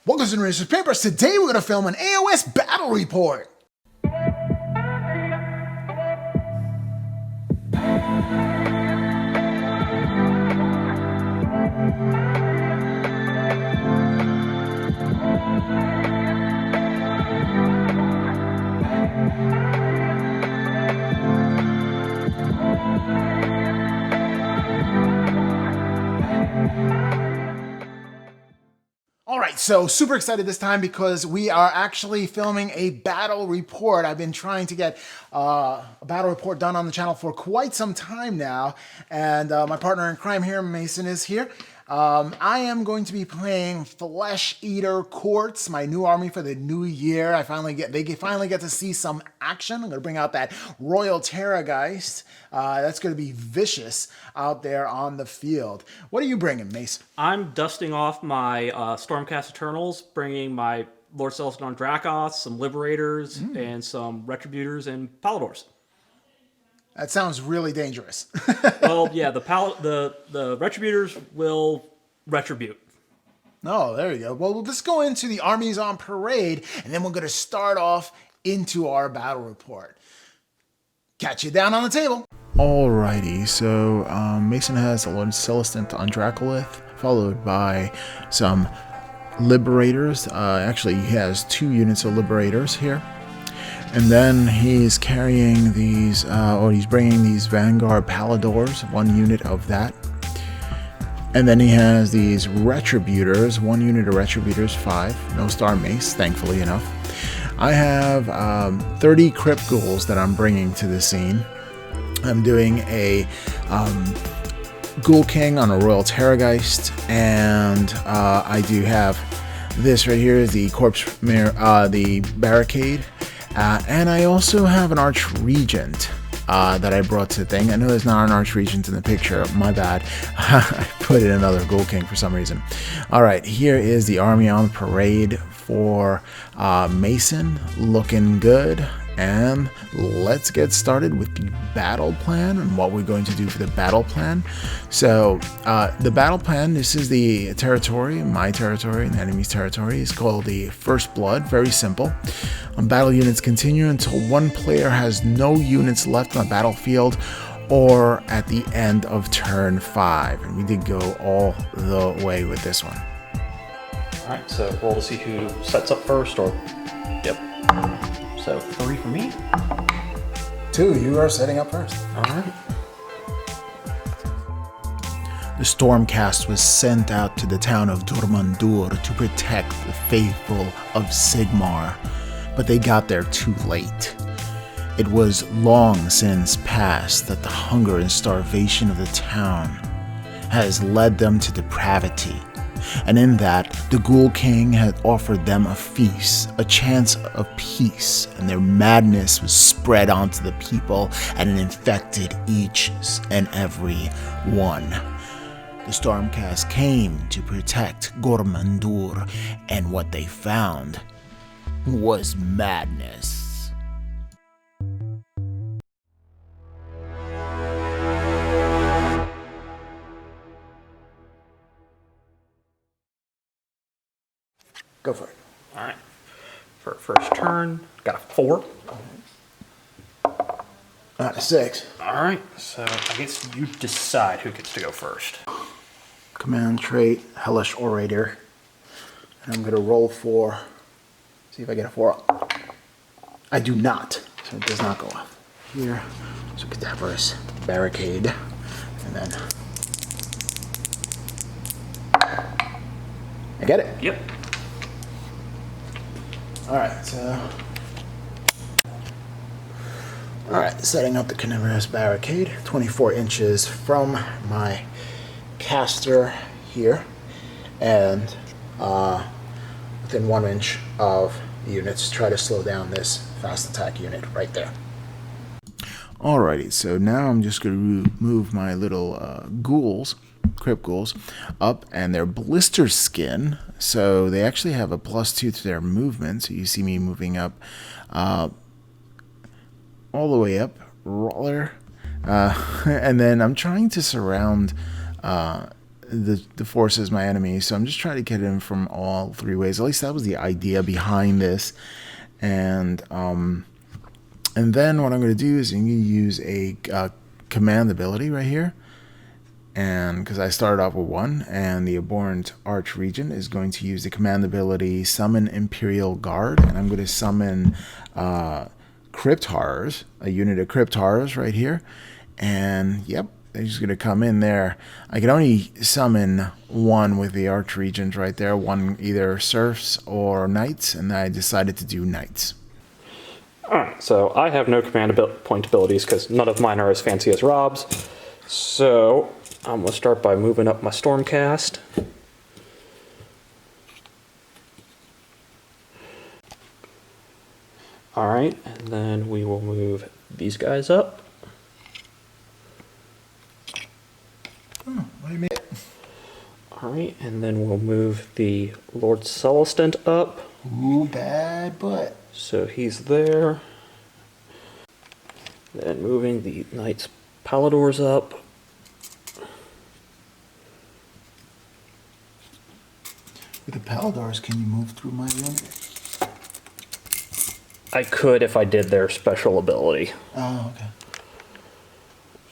Welcome to Ferocious Papers. Today we're going to film an AOS battle report. Alright, so super excited this time because we are actually filming a battle report. I've been trying to get a battle report done on the channel for quite some time now, and my partner in crime here, Mason, is here. I am going to be playing Flesh Eater Courts, my new army for the new year. They finally get to see some action. I'm going to bring out that Royal Terrorgeist. That's going to be vicious out there on the field. What are you bringing, Mace? I'm dusting off my Stormcast Eternals, bringing my Lord Celestin on Dracoths, some Liberators, and some Retributors and Paladors. That sounds really dangerous. Well, yeah, the Retributors will retribute. Oh, there you go. Well, let's go into the armies on parade, and then we're going to start off into our battle report. Catch you down on the table. Alrighty, so Mason has a Lord Celestin on Dracolith, followed by some Liberators. Actually, he has 2 units of Liberators here. And then he's carrying these, he's bringing these Vanguard Paladors, 1 unit of that. And then he has these Retributors, 1 unit of Retributors, 5. No Star Mace, thankfully enough. I have 30 Crypt Ghouls that I'm bringing to the scene. I'm doing a Ghoul King on a Royal Terrorgeist, and I do have this right here, the the Barricade. And I also have an Archregent that I brought to the thing. I know there's not an Archregent in the picture. My bad. I put in another Ghoul King for some reason. Alright, here is the army on parade for Mason. Looking good. And let's get started with the battle plan and what we're going to do for the battle plan. So the battle plan, this is the territory, my territory and the enemy's territory, is called the First Blood. Very simple. Battle units continue until one player has no units left on the battlefield or at the end of turn 5. And we did go all the way with this one. Alright, so roll to see who sets up first, or... Yep. So 3 for me. 2, you are setting up first. Alright. The Stormcast was sent out to the town of Dormandur to protect the faithful of Sigmar, but they got there too late. It was long since past that the hunger and starvation of the town has led them to depravity. And in that, the Ghoul King had offered them a feast, a chance of peace, and their madness was spread onto the people, and it infected each and every one. The Stormcast came to protect Gormandur, and what they found was madness. Go for it. Alright. For first turn, got a 4. Not a 6. Alright, so I guess you decide who gets to go first. Command trait, Hellish Orator. And I'm going to roll for, see if I get a 4. I do not, so it does not go off. Here, so Cadaverous Barricade. And then I get it. Yep. Alright, so... Alright, setting up the Cadaverous Barricade, 24 inches from my caster here, and within 1 inch of the units. Try to slow down this fast attack unit right there. Alrighty, so now I'm just going to move my little ghouls, crypt ghouls, up, and they're blister skin, so they actually have a +2 to their movement, so you see me moving up all the way up, roller, and then I'm trying to surround the force is my enemy. So I'm just trying to get him from all three ways. At least that was the idea behind this. And then what I'm going to do is I'm going to use a command ability right here. And because I started off with 1, and the Abhorrent Archregent is going to use the command ability Summon Imperial Guard, and I'm going to summon Crypt Horrors, a unit of Crypt Horrors right here. And yep, they're just going to come in there. I can only summon 1 with the Archregent right there, 1 either Serfs or Knights, and I decided to do Knights. Alright, so I have no command point abilities because none of mine are as fancy as Rob's. So I'm going to start by moving up my Stormcast. Alright, and then we will move these guys up. Oh, what do you mean? Alright, and then we'll move the Lord Celestin up. Ooh, bad butt. So he's there. Then moving the Knights Paladors up. With the Paladors, can you move through my unit? I could if I did their special ability. Oh, okay.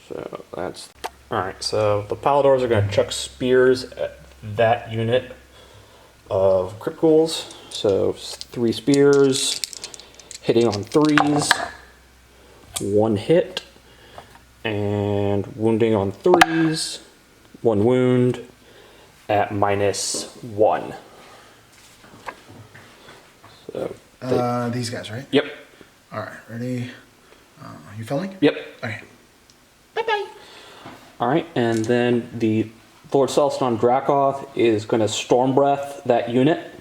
So that's... Alright, so the Paladors are going to chuck spears at that unit of Crypt Ghouls. So 3 spears, hitting on 3s, 1 hit, and wounding on 3s, 1 wound at -1. So these guys, right? Yep. All right, ready? You filming? Yep. Okay. Bye-bye. All right, and then the Lord Celestin on Dracoth is going to Storm Breath that unit.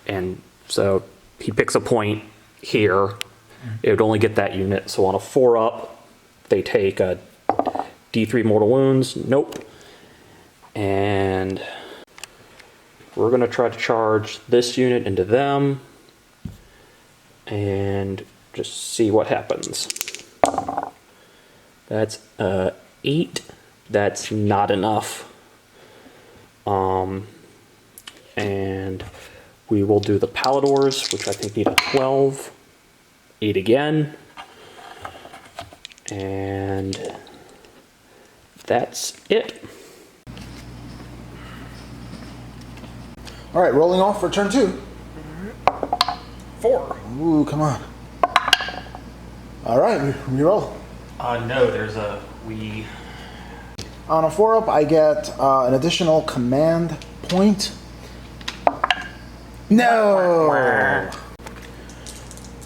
And so he picks a point here. It would only get that unit. So on a 4-up, they take a D3 mortal wounds. Nope. And we're going to try to charge this unit into them and just see what happens. That's 8. That's not enough. And we will do the Paladors, which I think need a 12. 8 again. And that's it. All right, rolling off for turn 2. 4. Ooh, come on. All right, reroll. No, there's a... we... On a 4-up, I get an additional command point. No!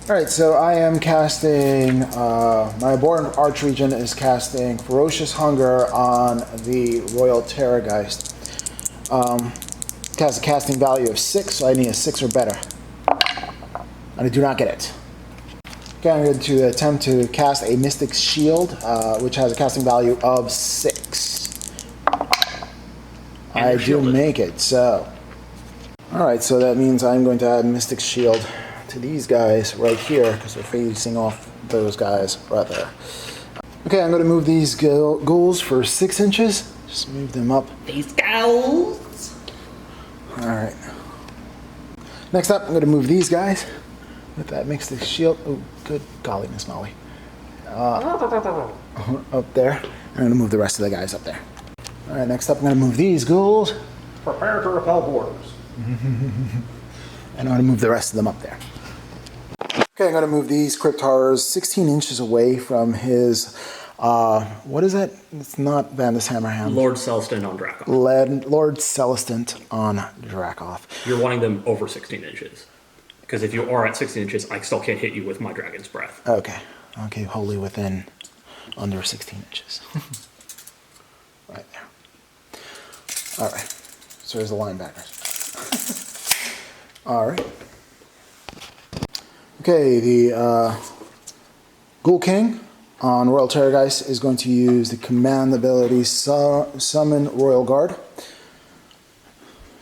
Alright, so I am casting, my Abhorrent Archregent is casting Ferocious Hunger on the Royal Terrorgeist. It has a casting value of 6, so I need a 6 or better. And I do not get it. Okay, I'm going to attempt to cast a Mystic Shield, which has a casting value of 6. I do make it, so... Alright, so that means I'm going to add Mystic Shield to these guys right here, because they're facing off those guys right there. Okay, I'm going to move these ghouls for 6 inches. Just move them up. These ghouls! Alright. Next up, I'm going to move these guys with that Mystic Shield. Oh, good golly, Miss Molly. Up there. I'm going to move the rest of the guys up there. Alright, next up, I'm going to move these ghouls. Prepare to repel borders. And I'm going to move the rest of them up there. Okay, I'm going to move these Crypt Horrors 16 inches away from his, what is that? It's not Vandus Hammerhand. Lord Celestin on Dracoth. Lord Celestin on Dracoth. You're wanting them over 16 inches. Because if you are at 16 inches, I still can't hit you with my Dragon's Breath. Okay. Okay, wholly within under 16 inches. Right there. All right. So there's the linebackers. All right. Okay, the Ghoul King on Royal Terrorgeist is going to use the command ability Summon Royal Guard.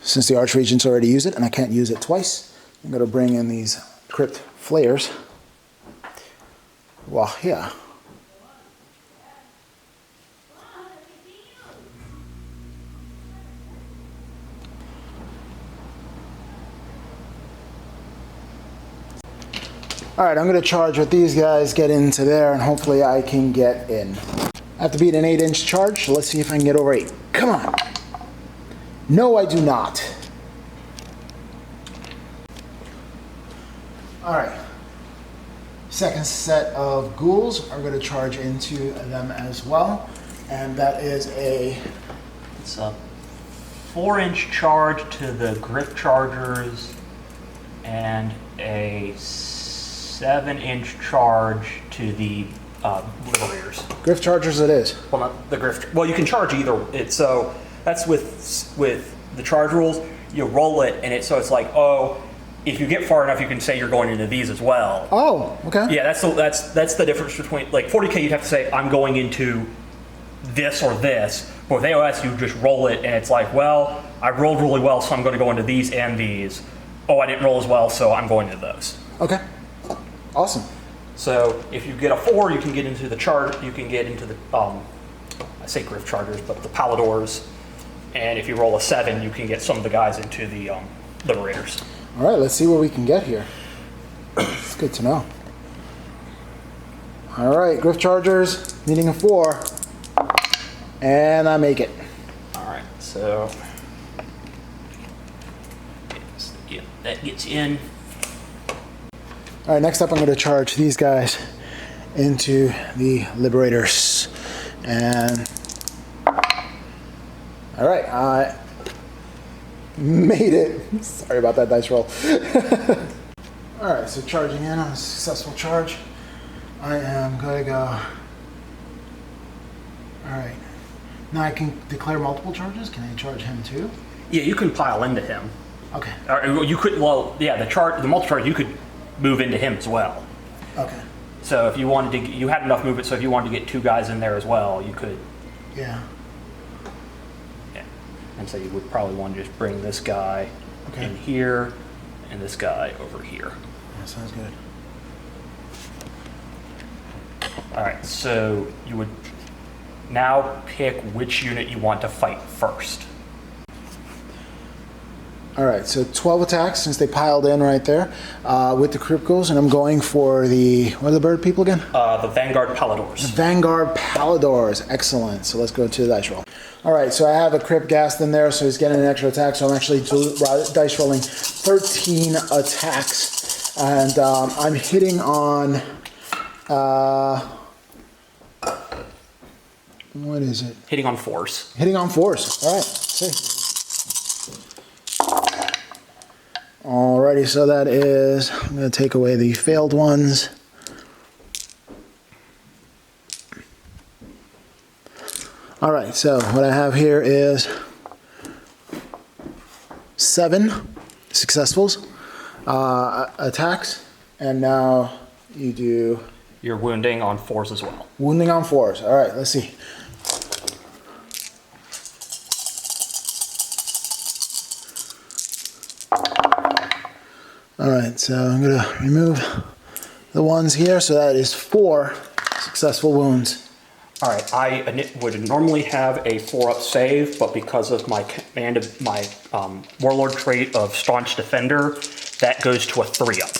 Since the Archregent's already used it and I can't use it twice, I'm going to bring in these Crypt Flayers. Well, yeah. All right, I'm gonna charge with these guys, get into there, and hopefully I can get in. I have to beat an 8-inch charge, so let's see if I can get over 8. Come on. No, I do not. All right. Second set of ghouls are gonna charge into them as well. And that is It's a 4-inch charge to the Griff Chargers and a 7-inch charge to the Liberators. Griff Chargers it is. Well, not the Griff. Well, you can charge either. So that's with the charge rules. You roll it, and it's like, oh, if you get far enough, you can say you're going into these as well. Oh, okay. Yeah, that's the difference between, like, 40K. You'd have to say I'm going into this or this. But with AOS, you just roll it, and it's like, well, I rolled really well, so I'm going to go into these and these. Oh, I didn't roll as well, so I'm going into those. Okay. Awesome. So if you get a 4, you can get into the charge. You can get into the I say Griff Chargers, but the Paladors. And if you roll a 7, you can get some of the guys into the Liberators. All right, let's see what we can get here. It's good to know. All right, Griff Chargers, needing a 4. And I make it. All right, so yeah, that gets in. All right, next up I'm going to charge these guys into the Liberators. And, all right, I made it. Sorry about that dice roll. All right, so charging in on a successful charge. I am going to go. All right. Now I can declare multiple charges. Can I charge him too? Yeah, you can pile into him. Okay. Or you could. Well, yeah, the multiple charge, you could move into him as well. Okay. So if you wanted to, you had enough movement. So if you wanted to get 2 guys in there as well, you could. Yeah. Yeah. And so you would probably want to just bring this guy in here, and this guy over here. That sounds good. All right. So you would now pick which unit you want to fight first. All right, so 12 attacks since they piled in right there with the Crypticals, and I'm going for the, what are the bird people again? The Vanguard Paladors. Vanguard Paladors, excellent. So let's go to the dice roll. All right, so I have a Crypt Ghast in there, so he's getting an extra attack, so I'm actually dice rolling 13 attacks, and I'm hitting on, what is it? Hitting on 4s. Hitting on 4s, all right, see. Alrighty, so that is, I'm going to take away the failed ones. Alright, so what I have here is 7 successfuls, attacks, and now you do... You're wounding on 4s as well. Wounding on 4s, alright, let's see. Alright, so I'm going to remove the ones here, so that is 4 successful wounds. Alright, I would normally have a 4-up save, but because of my command of my Warlord trait of Staunch Defender, that goes to a 3-up.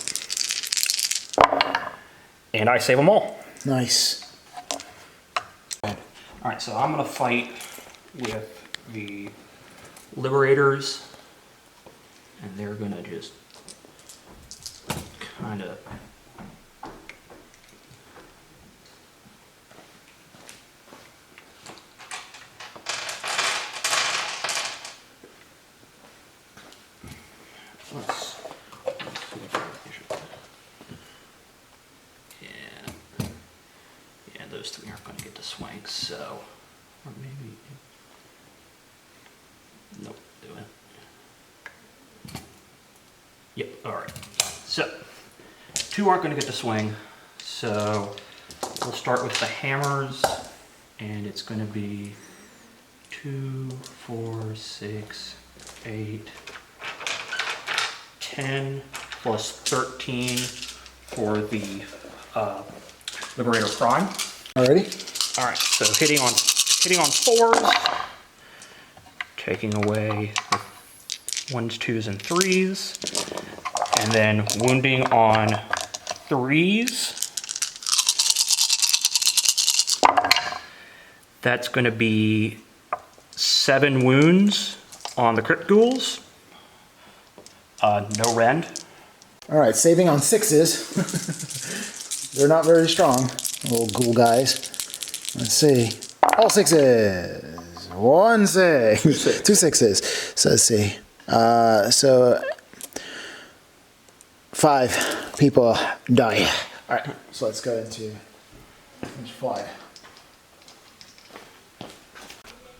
And I save them all. Nice. Alright, so I'm going to fight with the Liberators, and they're going to just kind of... Let's see if I should... Yeah, those 3 aren't going to get to swing, so... Or maybe... Nope, do it. Yep, alright. So, 2 aren't going to get to swing, so we'll start with the hammers, and it's going to be 2, 4, 6, 8, 10, plus 13 for the Liberator Prime. Alrighty. Alright, so hitting on 4s, taking away the 1s, 2s, and 3s, and then wounding on threes, that's going to be 7 wounds on the crit ghouls. No rend. All right, saving on 6s. They're not very strong, little ghoul guys. Let's see. All 6s. 1 6. 2 6s. So let's see. So 5 people die. All right, so let's go into page 5.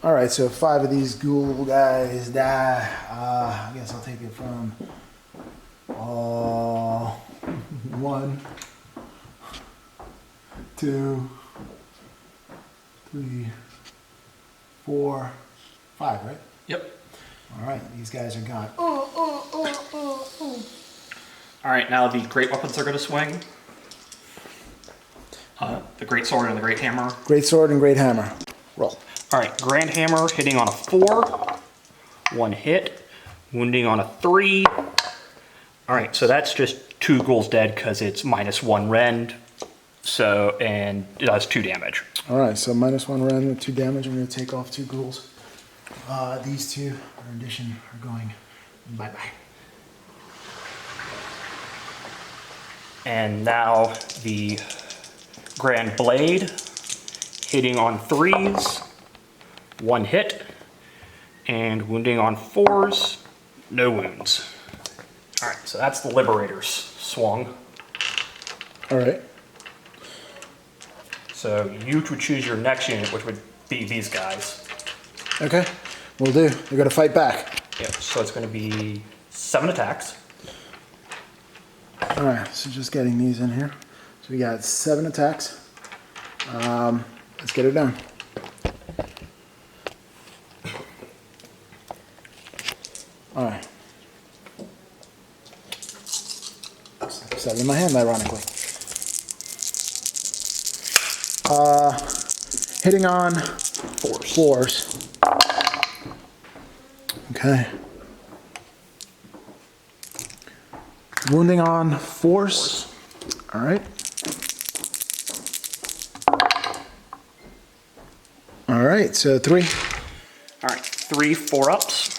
All right, so 5 of these ghoul guys die. I guess I'll take it from 1, 2, 3, 4, 5, right? Yep. All right, these guys are gone. All right, now the great weapons are going to swing. The great sword and the great hammer. Great sword and great hammer. Roll. All right, grand hammer hitting on a 4, 1 hit, wounding on a 3. All right, so that's just 2 ghouls dead because it's -1 rend. So, and it does 2 damage. All right, so -1 rend with 2 damage. I'm going to take off 2 ghouls. These 2, in addition, are going bye-bye. And now the grand blade hitting on 3s, 1 hit, and wounding on 4s, no wounds. All right, so that's the Liberator's swung. All right. So you would choose your next unit, which would be these guys. Okay, we'll do. We're going to fight back. Yep, so it's going to be 7 attacks. All right, so just getting these in here. So we got 7 attacks. Let's get it done. All right. 7 in my hand, ironically. Hitting on 4s. Okay. Wounding on 4s. All right. All right, so 3. All right, 3 4-ups.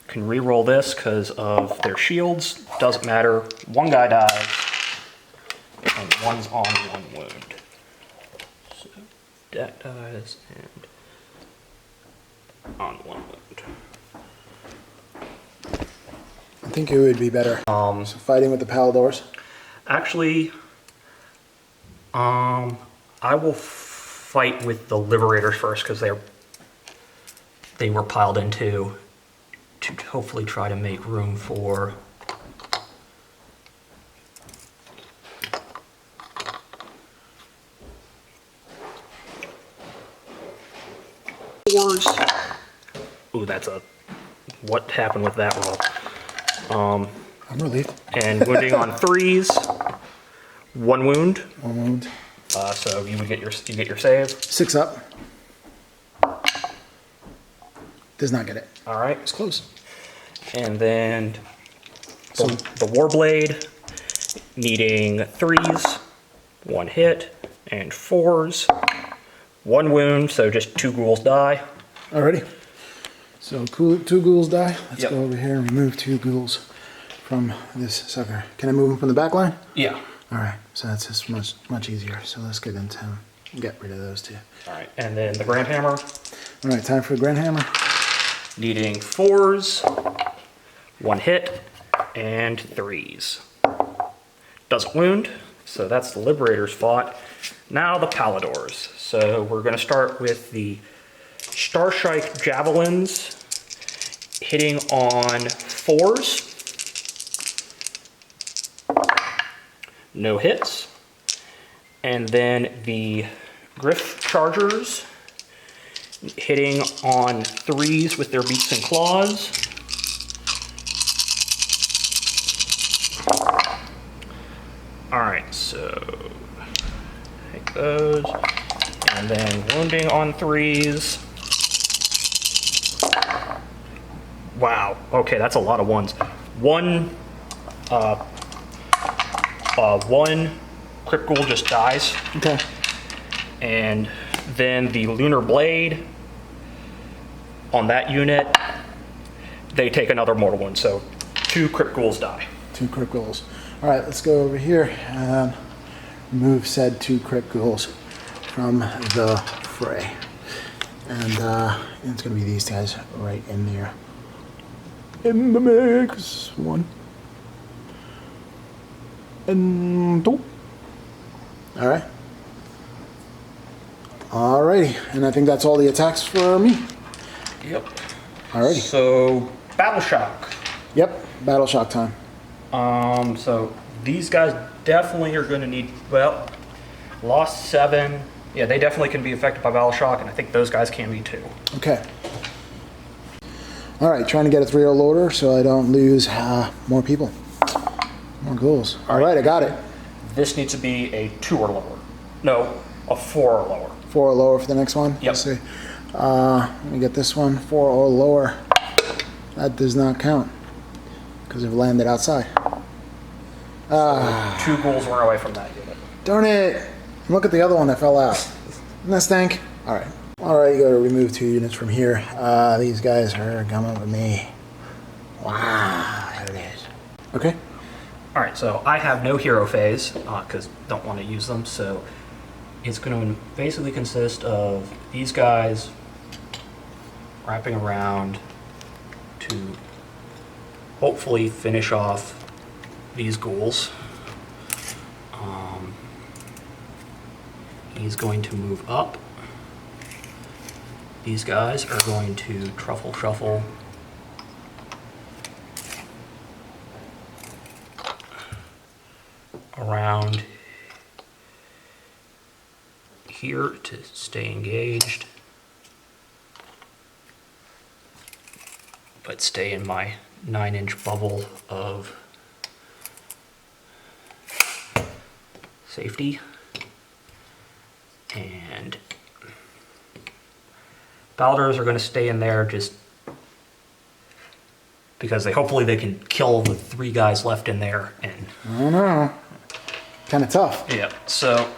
Can re-roll this because of their shields. Doesn't matter. 1 guy dies, and 1's on 1 wound. So that dies and on 1 wound. I think it would be better. So fighting with the Paladors. Actually, I will fight with the Liberators first because they were piled into to hopefully try to make room for fours. Ooh, that's a what happened with that roll? I'm relieved. And wounding on 3s, 1 wound. 1 wound. So you get your save. 6 up. Does not get it. All right. It's close. And then the Warblade needing 3s, 1 hit, and 4s, 1 wound, so just 2 ghouls die. Alrighty. So 2 ghouls die. Let's Yep. go over here and remove 2 ghouls from this sucker. Can I move them from the back line? Yeah. Alright, so that's just much easier. So let's get into them. Get rid of those 2. All right. And then the Grand Hammer Alright, time for the Grand Hammer. needing 4s, 1 hit, and 3s. Doesn't wound, so that's the Liberator's fought. Now the Paladors. So we're going to start with the Starstrike Javelins hitting on 4s. No hits. And then the Griff Chargers hitting on 3s with their beaks and claws. Alright, so take those. And then wounding on 3s. Wow, okay, that's a lot of 1s. 1 One crit ghoul just dies. Okay. And then the Lunar Blade on that unit, they take another mortal wound. So 2 crit ghouls die. 2 crit ghouls. All right, let's go over here and remove said 2 crit ghouls from the fray. And it's going to be these guys right in there. In the mix. 1. And 2. All right. Alrighty, and I think that's all the attacks for me. Yep. Alrighty. So Battle Shock. Yep, Battle Shock time. So these guys definitely are going to need, well, lost 7. Yeah, they definitely can be affected by Battle Shock, and I think those guys can be too. Okay. Alright, trying to get a 3-0 loader so I don't lose more people. More ghouls. Alright, I got it. This needs to be a 2 or lower. No, a 4 or lower. 4 or lower for the next one? Yep. Let's see. Let me get this one. 4 or lower. That does not count because it landed outside. So 2 ghouls were away from that unit. Darn it! Look at the other one that fell out. Doesn't that stink? Alright. Alright, you gotta remove 2 units from here. These guys are coming with me. Wow, there it is. Okay. Alright, so I have no hero phase, because don't want to use them, so it's going to basically consist of these guys wrapping around to hopefully finish off these ghouls. He's going to move up. These guys are going to truffle shuffle around here to stay engaged, but stay in my 9-inch bubble of safety. And Balders are going to stay in there just because hopefully they can kill the 3 guys left in there. And I don't know. Kind of tough. yeah, so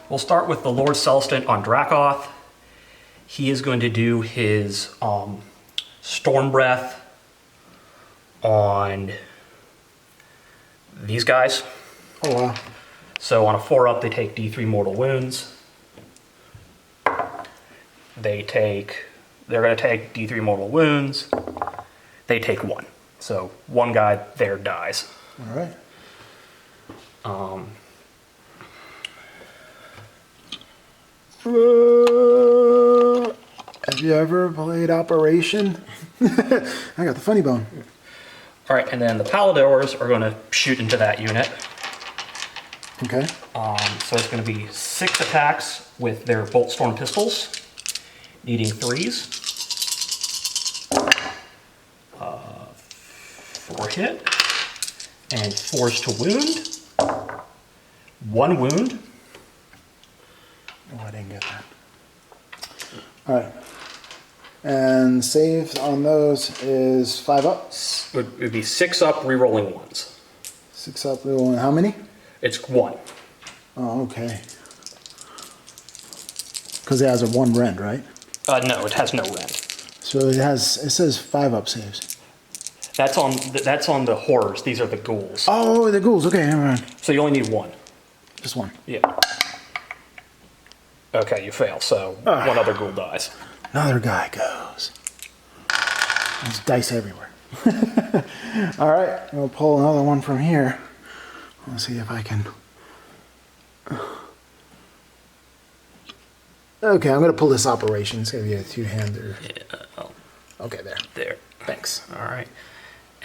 we'll start with the Lord Celestin on Dracoth. He is going to do his Storm Breath on these guys. Oh wow. So on a 4-up, they take D3 mortal wounds. They're going to take D3 mortal wounds. They take 1. So 1 guy there dies. All right. Have you ever played Operation? I got the funny bone. All right, and then the Paladors are going to shoot into that unit. Okay. So it's going to be 6 attacks with their Bolt Storm pistols, needing 3s. 4 hit, and 4s to wound. 1 wound. Oh, I didn't get that. All right. And saves on those is 5 up. It would be 6 up, rerolling 1s. 6 up, and how many? It's 1. Oh, okay. Because it has a 1 rend, right? No, it has no rend. So it says 5 up saves. That's on the horrors. These are the ghouls. Oh, the ghouls. Okay, never mind. So you only need 1. Just 1. Yeah. Okay, you fail. So 1 other ghoul dies. Another guy goes. There's dice everywhere. All right, we'll pull another one from here. Let's see if I can. Okay, I'm gonna pull this Operation. It's gonna be a 2-hander. Yeah. Okay, there. There. Thanks. All right.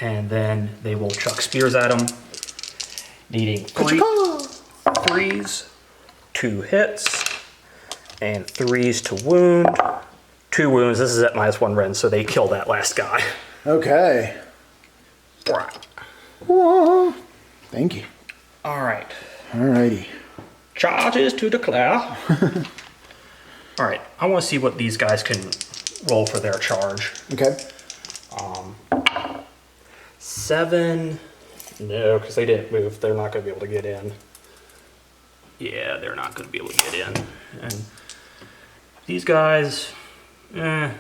And then they will chuck spears at him, needing 3s, 2 hits, and 3s to wound. 2 wounds. This is at -1 rend, so they kill that last guy. Okay. Whoa. Thank you. All right. Alrighty. Charges to declare. All right. I want to see what these guys can roll for their charge. Okay. 7, No, because they didn't move. They're not going to be able to get in. Yeah, they're not going to be able to get in. And these guys, I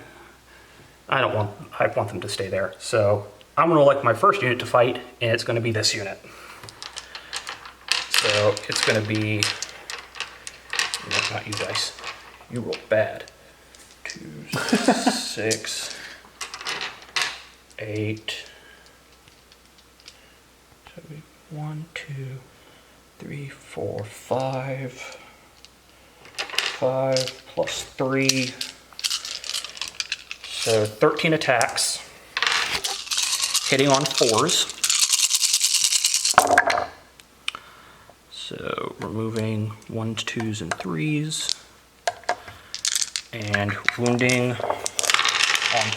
want them to stay there. So I'm going to elect my first unit to fight, and it's going to be this unit. So it's going to be, no, not you guys. You roll bad. 2, 6, 8. 1, 2, 3, 4, 5. 5 plus 3. So 13 attacks. Hitting on 4s. So removing 1s, 2s, and 3s. And wounding on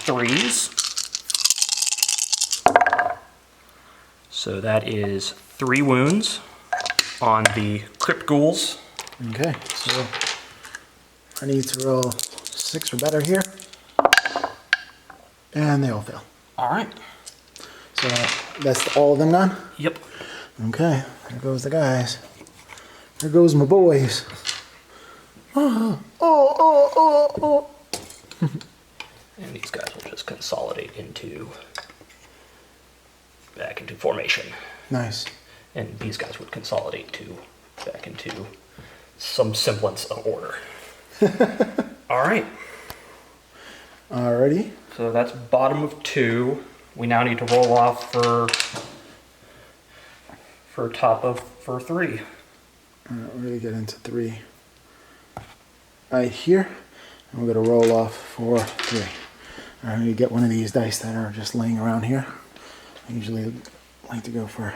3s. So that is 3 wounds on the Crypt Ghouls. Okay, so I need to roll 6 or better here. And they all fail. All right. So that's all of them gone? Yep. Okay, there goes the guys. There goes my boys. Oh. And these guys will just consolidate back into formation. Nice. And these guys would consolidate back into some semblance of order. All right. Alrighty. So that's bottom of 2. We now need to roll off for top of 3. Alright, we're going to get into 3. Right here. And we're going to roll off for 3. Alright, I'm going to get one of these dice that are just laying around here. I usually like to go for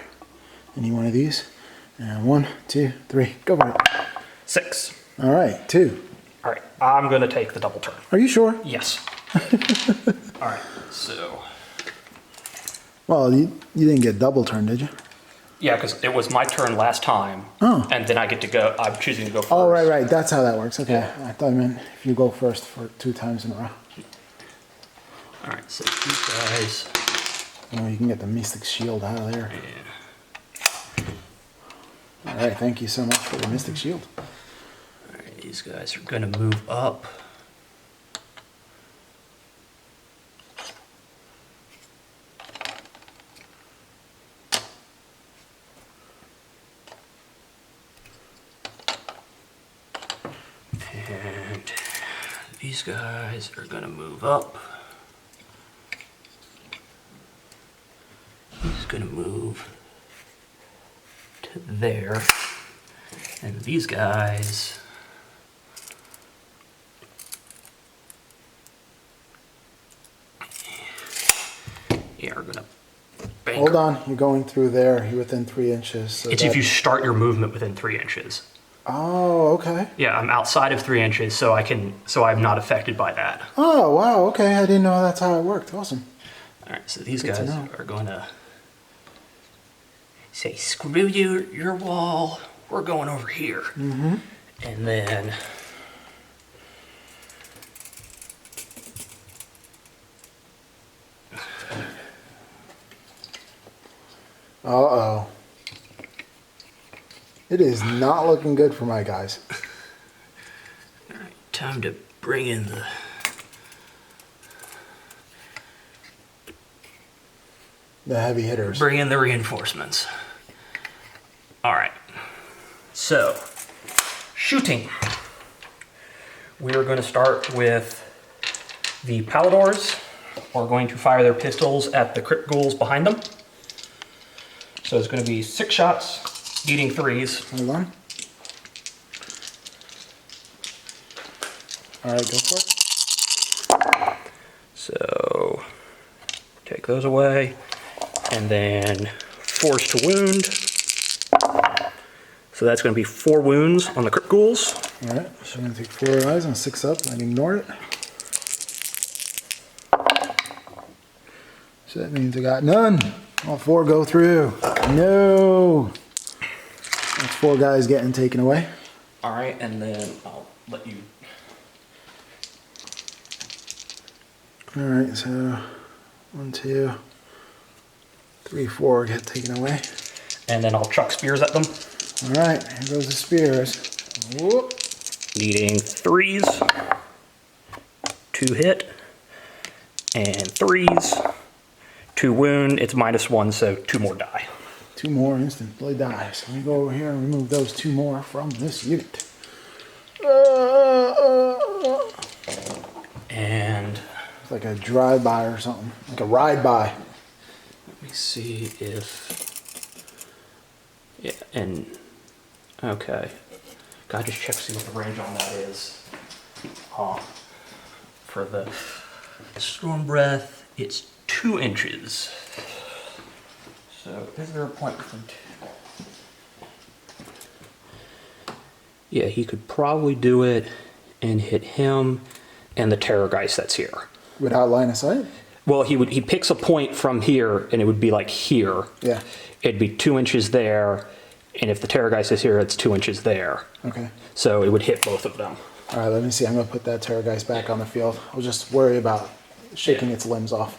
any one of these. And 1, 2, 3. Go for it. 6. Alright, 2. All right. I'm going to take the double turn. Are you sure? Yes. All right. So. Well, you didn't get double turn, did you? Yeah, because it was my turn last time. Oh. And then I get to go. I'm choosing to go first. Oh, right. That's how that works. Okay. Yeah. I thought you meant if you go first for 2 times in a row. All right. So these guys. Oh, you can get the Mystic Shield out of there. Yeah. All right. Thank you so much for the Mystic Shield. All right. These guys are going to move up. And these guys are going to move up. He's going to move to there. And these guys are going to bank. Hold on. You're going through there. You're within 3 inches. So It's if you start your movement within 3 inches. Oh, okay. Yeah, I'm outside of 3 inches, so I'm not affected by that. Oh, wow. Okay. I didn't know that's how it worked. Awesome. All right, so these Good to guys know. are going to say, screw you, your wall, we're going over here. Mm-hmm. And then Uh-oh. It is not looking good for my guys. all right, time to bring in The heavy hitters. bring in the reinforcements. All right. So, shooting. We are going to start with the Paladors. We're going to fire their pistols at the Crypt Ghouls behind them. So it's going to be 6 shots, needing 3s. Hold on. All right, go for it. So take those away, and then force to wound. So that's going to be 4 wounds on the Crypt Ghouls. All right, so I'm going to take 4 eyes and 6 up and ignore it. So that means I got none. All 4 go through. No. That's 4 guys getting taken away. All right, and then I'll let you. All right, so 1, 2, 3, 4 get taken away. and then I'll chuck spears at them. All right, here goes the spears. Whoop. Needing 3s, 2 hit, and 3s, 2 wound. It's -1, so 2 more die. 2 more instantly die. So let me go over here and remove those 2 more from this unit. And it's like a drive-by or something, like a ride-by. Let me see if, yeah, and okay. Gotta just check to see what the range on that is. For the Storm Breath, it's 2 inches. So is there a point from 2? Yeah, he could probably do it and hit him and the Terrorgeist that's here. Without line of sight? Well, he picks a point from here, and it would be like here. Yeah. It'd be 2 inches there, and if the Terrorgeist is here, it's 2 inches there. Okay. So it would hit both of them. All right, let me see. I'm going to put that Terrorgeist back on the field. I'll just worry about shaking its limbs off.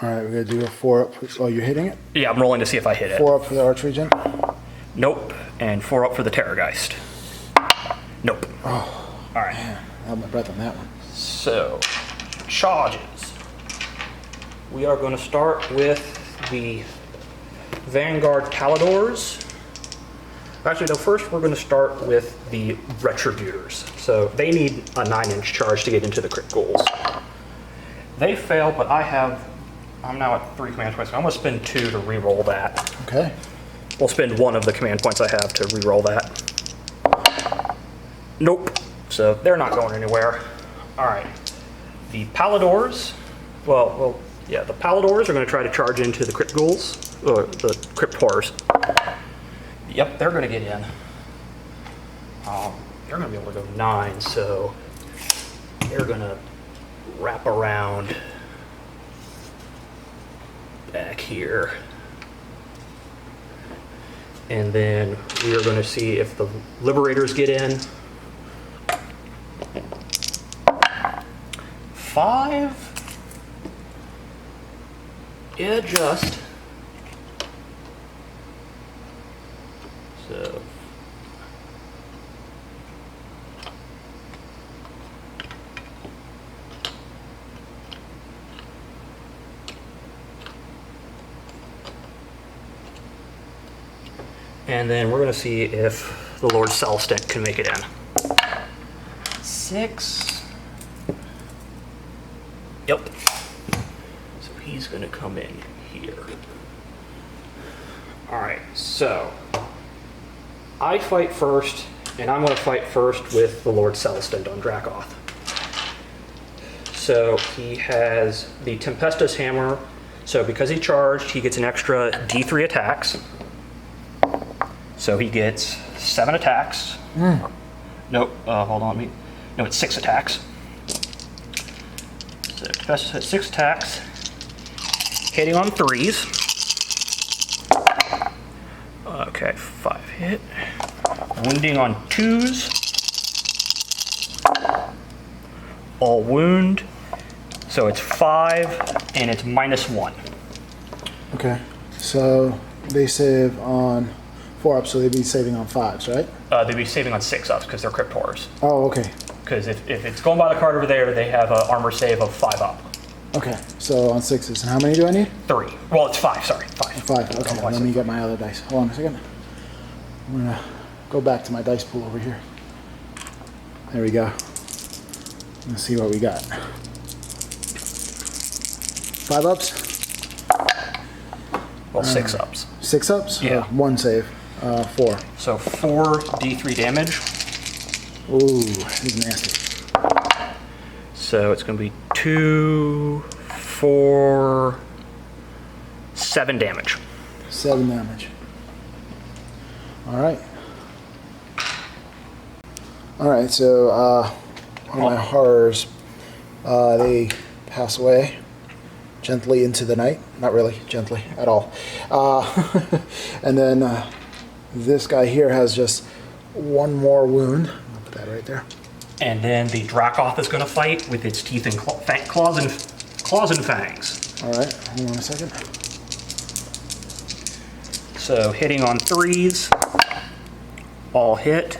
All right, we're going to do a 4-up. Oh, you're hitting it? Yeah, I'm rolling to see if I hit it. 4-up for the archery gen? Nope. And 4-up for the Terrorgeist. Nope. Oh. All right. Man, I held my breath on that one. So, charges. We are going to start with the Vanguard Paladors. Actually, no, first we're going to start with the Retributors. So they need a 9-inch charge to get into the crit goals. They fail, but I'm now at 3 command points. So I'm going to spend 2 to re-roll that. Okay. We'll spend 1 of the command points I have to re-roll that. Nope. So they're not going anywhere. All right. The Paladors, the Paladors are going to try to charge into the crit ghouls, or the crypt horrors. Yep, they're going to get in. They're going to be able to go 9, so they're going to wrap around back here. And then we are going to see if the Liberators get in. 5. Yeah, just. So. And then we're going to see if the Lord Celestin can make it in. 6. Yep. So he's going to come in here. Alright, so I fight first, and I'm going to fight first with the Lord Celestin on Dracoth. So he has the Tempestus Hammer. So because he charged, he gets an extra D3 attacks. So he gets 7 attacks. Nope, hold on. No, it's 6 attacks. So Tempestus has 6 attacks. Hitting on 3s. Okay, 5 hit. Wounding on 2s. All wound. So it's 5, and it's -1. Okay. So they save on 4-ups, so they'd be saving on 5s, right? They'd be saving on 6-ups because they're crypt horrors. Oh, okay. Because if it's going by the card over there, they have an armor save of 5 up. Okay, so on 6s. And how many do I need? 3. Well, it's 5, sorry. 5. 5, okay. Let me get my other dice. Hold on a second. I'm going to go back to my dice pool over here. There we go. Let's see what we got. 5-ups? Well, 6-ups. 6-ups? Yeah. 1 save. 4. So 4 D3 damage. Ooh, this is nasty. So it's going to be 2, 4, 7 damage. 7 damage. All right. All right, so on my horrors, they pass away gently into the night. Not really gently at all. And then this guy here has just 1 more wound. I'll put that right there. And then the Dracoth is going to fight with its teeth and claws and fangs. All right, hold on a second. So hitting on 3s, all hit,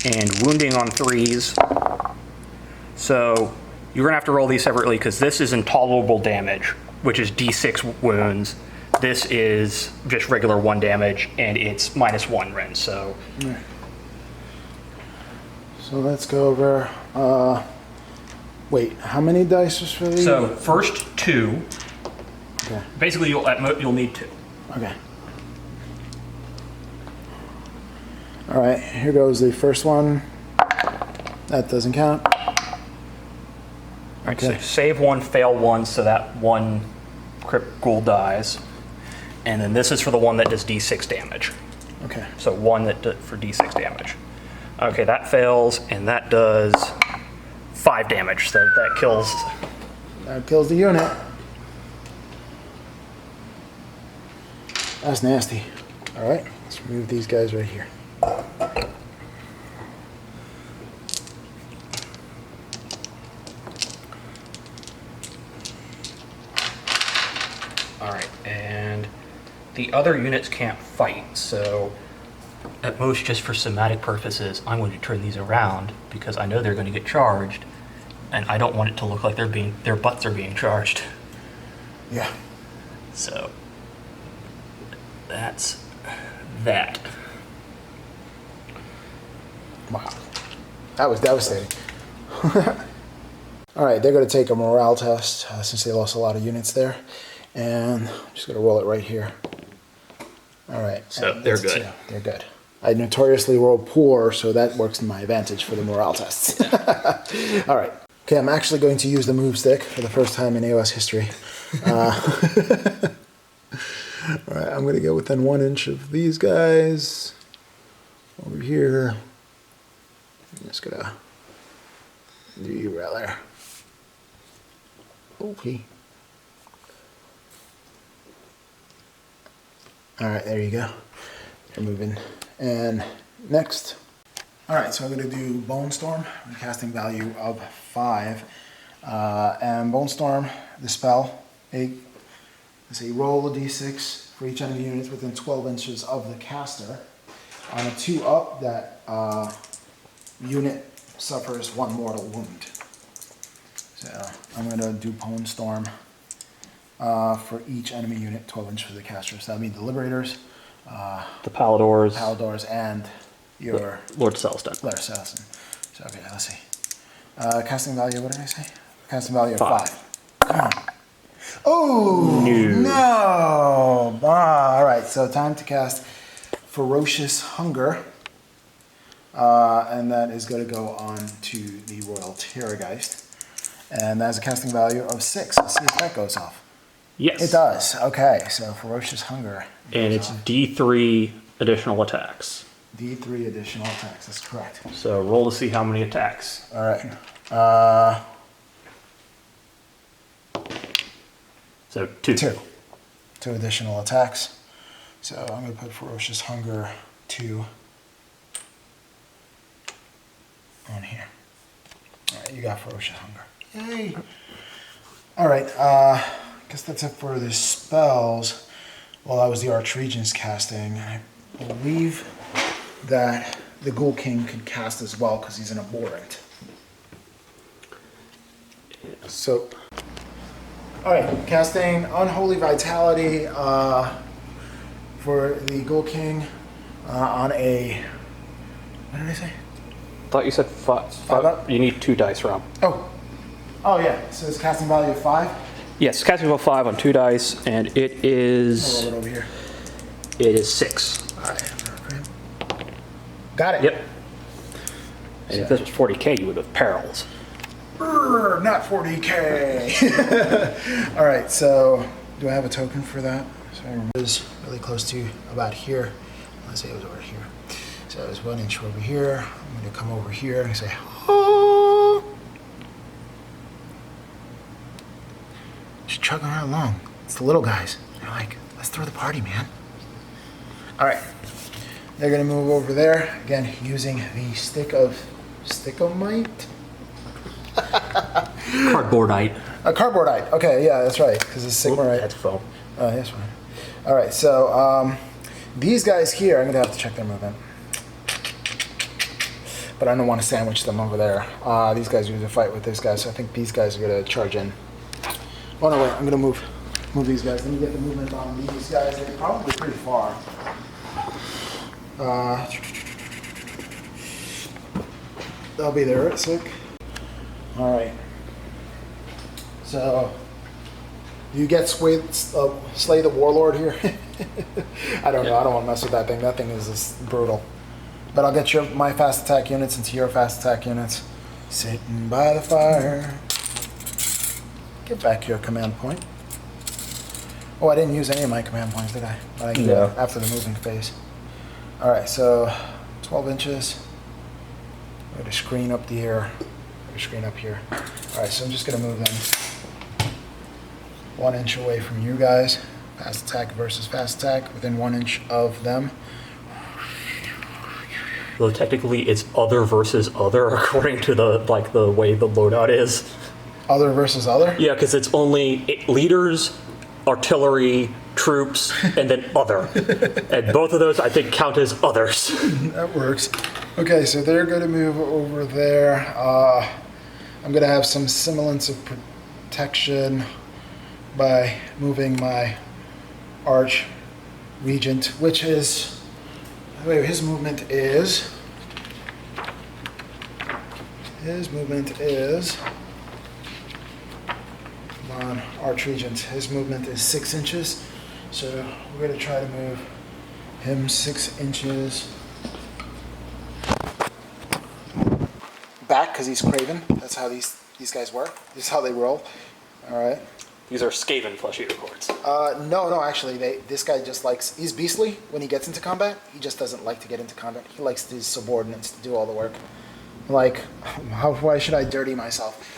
and wounding on 3s. So you're gonna have to roll these separately because this is intolerable damage, which is D6 wounds. This is just regular 1 damage, and it's -1 Ren. So let's go over. Wait, how many dice was for these? So first 2. Okay. Basically, you'll need 2. Okay. All right, here goes the first one. That doesn't count. All right, so save 1, fail 1, so that 1 crypt ghoul dies. And then this is for the one that does D6 damage. Okay. So 1 for D6 damage. Okay, that fails, and that does 5 damage, so that kills. That kills the unit. That's nasty. All right, let's remove these guys right here. All right, and the other units can't fight, so at most, just for somatic purposes, I'm going to turn these around because I know they're going to get charged, and I don't want it to look like their butts are being charged. Yeah. So that's that. Wow. That was devastating. All right, they're going to take a morale test since they lost a lot of units there. And I'm just going to roll it right here. All right. So they're good. They're good. I notoriously roll poor, so that works to my advantage for the morale tests. All right. Okay, I'm actually going to use the move stick for the first time in AOS history. All right, I'm going to go within 1 inch of these guys. Over here. I'm just going to do you right there. Okay. All right, there you go. You're moving. And next. All right, so I'm going to do Bone Storm, with a casting value of 5. And Bone Storm, the spell, let's see, roll a d6 for each enemy unit within 12 inches of the caster. On a 2 up, that unit suffers 1 mortal wound. So I'm going to do Bone Storm for each enemy unit 12 inches for the caster. So that means the Liberators, The Paladors, and your Lord Celestin. Lord Celestin. So okay, let's see. Casting value, what did I say? Casting value of 5. 5. Come on. Oh no! All right, so time to cast Ferocious Hunger, and that is going to go on to the Royal Terrorgeist, and that has a casting value of 6. Let's see if that goes off. Yes. It does. Okay, so Ferocious Hunger. And it's D3 additional attacks. D3 additional attacks. That's correct. So roll to see how many attacks. All right. So 2. 2 additional attacks. So I'm going to put Ferocious Hunger 2 on here. All right, you got Ferocious Hunger. Yay! All right, guess that's it for the spells. Well, that was the Archregent's casting. I believe that the Ghoul King can cast as well because he's an abhorrent. So, all right, casting Unholy Vitality for the Ghoul King on a, what did I say? Thought you said 5. 5 up? You need 2 dice, Rob. Oh yeah, so it's casting value of 5. Yes, casting level 5 on 2 dice, and it I'll is. roll it over here. It is 6. All right, got it. Yep. And if this was 40k, you would have perils. Not 40k. All right, so do I have a token for that? So it was really close to about here. Let's say it was over here. So it was 1 inch over here. I'm going to come over here and say, oh. Just chugging right along. It's the little guys. They're like, let's throw the party, man. All right. They're going to move over there. Again, using the Stickomite. Cardboardite. A cardboardite. Okay, yeah, that's right. Because it's Sigmar. That's foam. Oh, that's fine. All right, so These guys here, I'm gonna have to check their movement. But I don't want to sandwich them over there. These guys are going to fight with this guy, so I think these guys are going to charge in. Oh no, wait, I'm going to move these guys. Let me get the movement on these guys. They're probably pretty far. They'll be there, sick. All right. So, you get Slay the Warlord here? I don't know. I don't want to mess with that thing. That thing is just brutal. But I'll get my fast attack units into your fast attack units. Sitting by the fire. Get back your command point. Oh, I didn't use any of my command points, did I? But I did after the moving phase. Alright, so 12 inches. I'm going to screen up here. Screen up here. Alright, so I'm just going to move them 1 inch away from you guys. Fast attack versus fast attack within 1 inch of them. Though technically it's other versus other according to the way the loadout is. Other versus other? Yeah, because it's only leaders, artillery, troops, and then other. And both of those I think count as others. That works. Okay, so they're going to move over there. I'm going to have some semblance of protection by moving my Arch Regent, which is... Wait, his movement is... Come on, Arch Regent. His movement is 6 inches. So we're going to try to move him 6 inches back because he's Craven. That's how these guys work. This is how they roll. All right. These are Skaven flesh eater cords. No, actually, this guy just likes... He's beastly when he gets into combat. He just doesn't like to get into combat. He likes his subordinates to do all the work. Like, why should I dirty myself?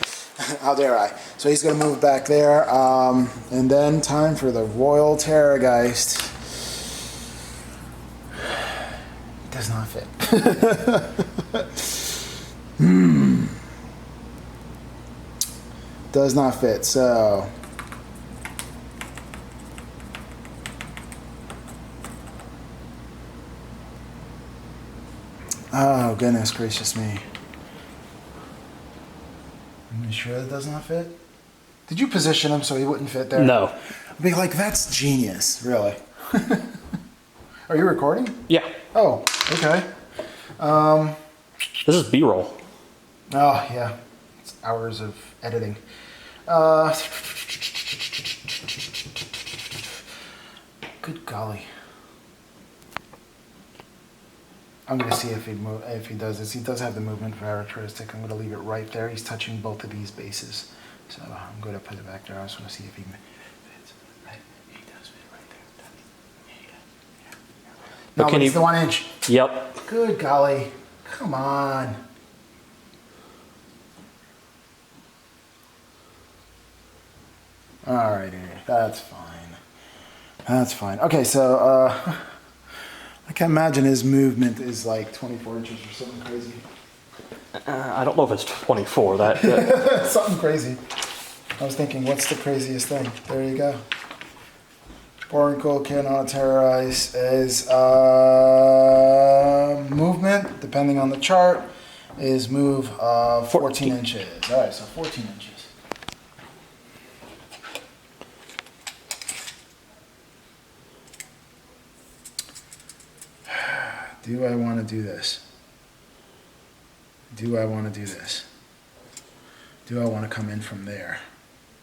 How dare I? So he's going to move back there. And then time for the Royal Terrorgeist. Does not fit. Does not fit, so... Oh, goodness gracious me. Are you sure it does not fit? Did you position him so he wouldn't fit there? No. I'd be like, that's genius, really. Are you recording? Yeah. Oh, okay. This is B-roll. Oh, yeah. It's hours of editing. Good golly. I'm going to see if he does this. He does have the movement characteristic. I'm going to leave it right there. He's touching both of these bases. So I'm going to put it back there. I just want to see if he fits. Right? He does fit right there. No, but it's the 1 inch. Yep. Good golly. Come on. Alrighty. That's fine. That's fine. Okay, so... I can imagine his movement is like 24 inches or something crazy. I don't know if it's 24. That something crazy. I was thinking, what's the craziest thing? There you go. Borincool cannot terrorize is movement, depending on the chart, is move 14 inches. All right, so 14 inches. Do I want to do this? Do I want to do this? Do I want to come in from there?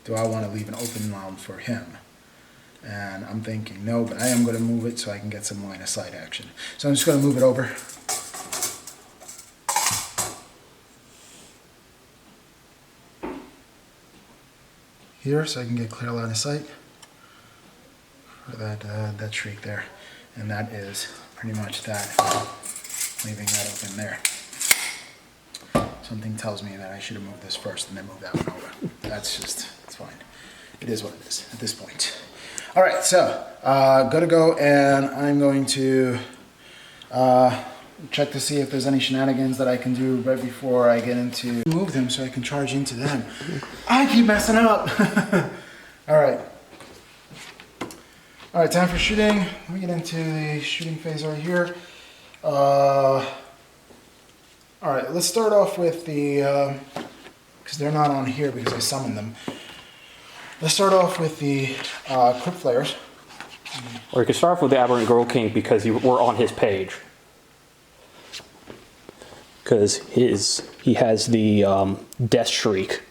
Do I want to leave an open line for him? And I'm thinking no, but I am going to move it so I can get some line of sight action. So I'm just going to move it over. Here, so I can get clear line of sight for that streak there. And that is pretty much that, leaving that open there. Something tells me that I should have moved this first and then moved that one over. That's just, it's fine. It is what it is at this point. All right, so gotta go, and I'm going to check to see if there's any shenanigans that I can do right before I get into move them so I can charge into them. I keep messing up. All right. All right, time for shooting. Let me get into the shooting phase right here. All right, let's start off with the, because they're not on here because I summoned them. Let's start off with the Crypt Flares. Or you can start off with the Aberrant Girl King because we're on his page. Because he has the Death Shriek.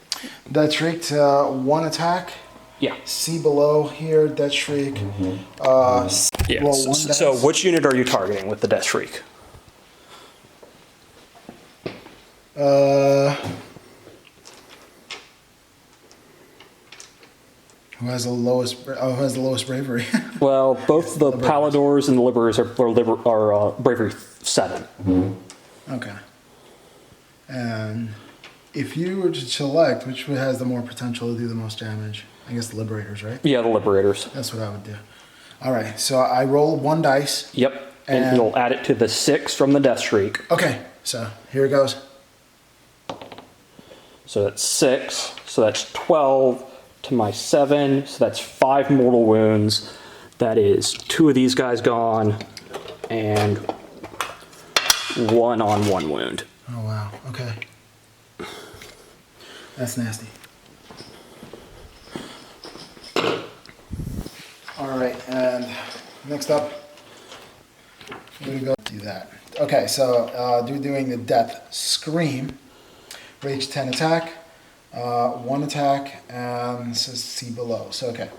Death Shriek to 1 attack. Yeah. See below here, Death Shriek. Yeah. Roll So 1 dice. which unit are you targeting with the Death Shriek? Who has the lowest? Who has the lowest bravery? Well, both the Paladors and the Liberators are bravery 7. Okay. And if you were to select which has the more potential to do the most damage, I guess the Liberators, right? Yeah, the Liberators. That's what I would do. All right. So I roll 1 dice. Yep. And And- you'll add it to the 6 from the Death Shriek. Okay. So here it goes. So that's 6. So that's 12 to my 7. So that's 5 mortal wounds. That is 2 of these guys gone and 1 on 1 wound. Oh wow. Okay. That's nasty. All right. And next up, we go do that. Okay. So doing the Death Scream. Rage 10 attack, 1 attack, and it says see below. So, okay.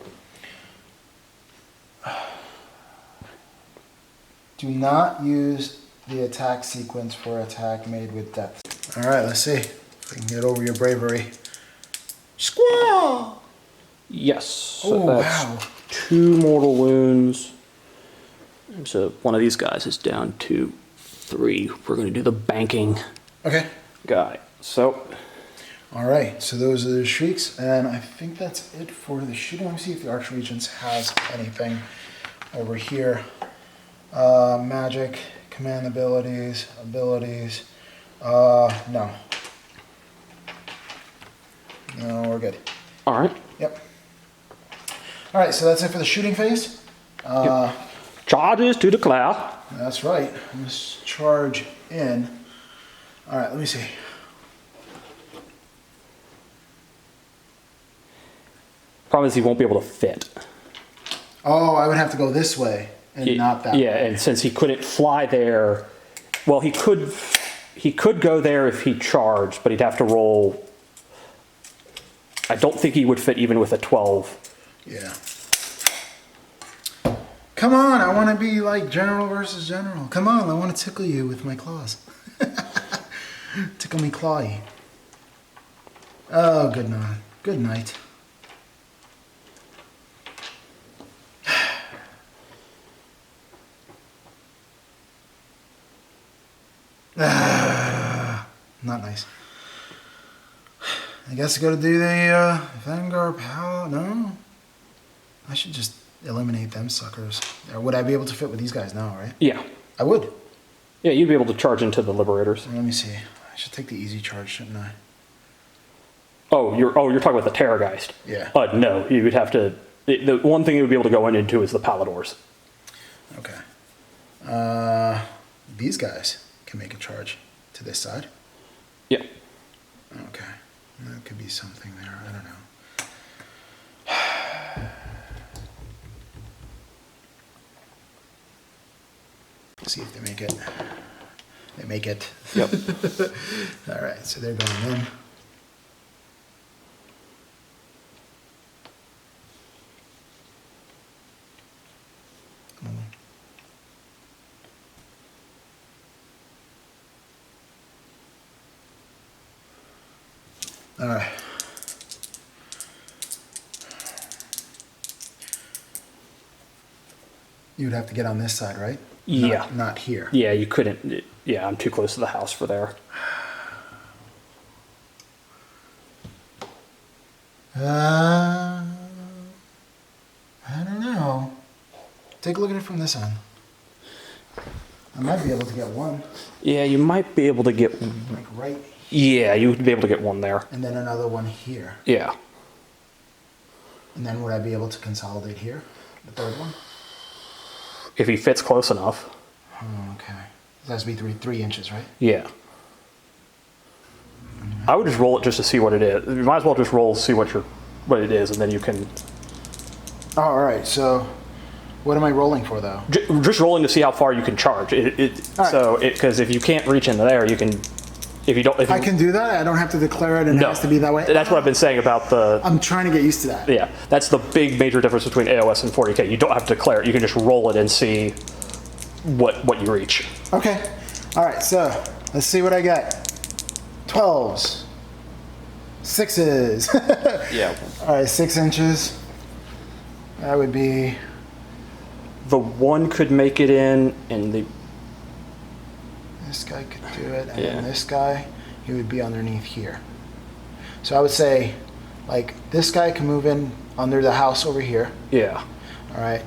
Do not use the attack sequence for attack made with death. All right, let's see if we can get over your bravery. Squall! Yes. So Oh, that's wow. 2 mortal wounds. And so one of these guys is down to 3. We're going to do the banking Okay. guy. So, All right, so those are the shrieks, and I think that's it for the shooting. Let me see if the Archregents has anything over here. Magic, command abilities. No. No, we're good. all right. Yep. All right, so that's it for the shooting phase. Charges to declare. That's right. Let's charge in. All right, let me see. Problem is he won't be able to fit. Oh, I would have to go this way and not that way. Yeah, and since he couldn't fly there, well, he could go there if he charged, but he'd have to roll. I don't think he would fit even with a 12. Yeah. Come on, I want to be like general versus general. Come on, I want to tickle you with my claws. Tickle me clawy. Oh, good night. Good night. Not nice. I guess I gotta do the Vanguard Power. No? I should just eliminate them suckers. Or would I be able to fit with these guys now, right? Yeah. I would. Yeah, you'd be able to charge into the Liberators. Let me see. I should take the easy charge, shouldn't I? Oh, you're talking about the Terrorgeist. Yeah. No, you would have to. The one thing you would be able to go into is the Paladors. Okay. These guys can make a charge to this side. Yeah. Okay. That could be something there. I don't know. See if they make it. They make it. Yep. All right, so they're going in. All right. You would have to get on this side, right? Yeah. Not here. Yeah, you couldn't. Yeah, I'm too close to the house for there. I don't know. Take a look at it from this end. I might be able to get one, Yeah, you might be able to get. like right, Yeah, you would be able to get one there. and then another one here. Yeah. And then would I be able to consolidate here, the third one? if he fits close enough. Oh, okay. This has to be 3 inches, right? Yeah. I would just roll it just to see what it is. You might as well just roll, see what it is, and then you can... Oh, all right, so what am I rolling for, though? Just rolling to see how far you can charge. Because if you can't reach into there, you can... I can do that? I don't have to declare it and it has to be that way? That's what I've been saying about the... I'm trying to get used to that. Yeah, that's the big major difference between AOS and 40K. You don't have to declare it. You can just roll it and see what you reach. Okay. All right, so let's see what I get. 12s. 6s. Yeah. All right, 6 inches. That would be... The one could make it in, and the... This guy could do it, and then this guy, he would be underneath here. So I would say, like, this guy can move in under the house over here. Yeah. All right.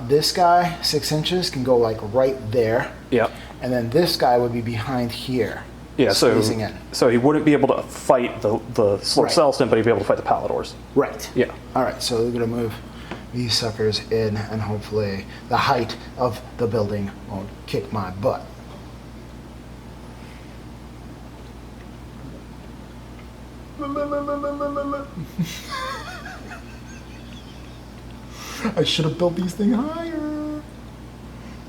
This guy, 6 inches, can go, like, right there. Yeah. And then this guy would be behind here. Yeah, squeezing in. So he wouldn't be able to fight the Celestin, but he'd be able to fight the Paladors. Right. Yeah. All right, so we're going to move these suckers in, and hopefully the height of the building won't kick my butt. I should have built these things higher.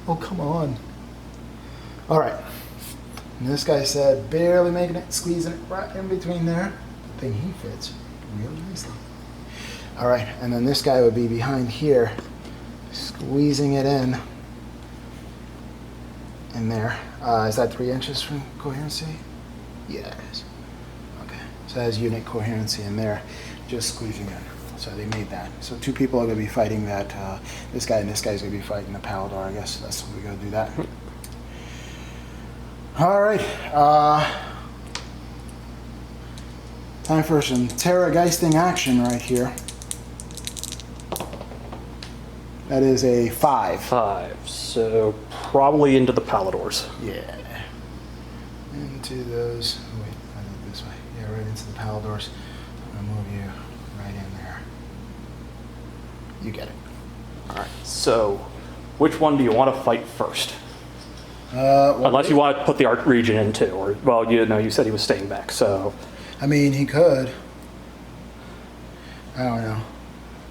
Oh, come on. All right. And this guy said barely making it, squeezing it right in between there. I think he fits really nicely. All right, and then this guy would be behind here, squeezing it in there. Is that 3 inches from coherency? Yeah, it is. Okay, so that has unit coherency in there, just squeezing in. So they made that. So 2 people are going to be fighting that. This guy and this guy's going to be fighting the Palador, I guess. That's what we're going to do that. All right. Time for some Terrorgeisting action right here. That is a 5. 5. So probably into the Paladors. Yeah. Into those. Oh, wait, I did it this way. Yeah, right into the Paladors. I'm going to move you right in there. You get it. All right. So which one do you want to fight first? Unless you want to put the art region in too, or well, you said he was staying back, so. I mean, he could. I don't know.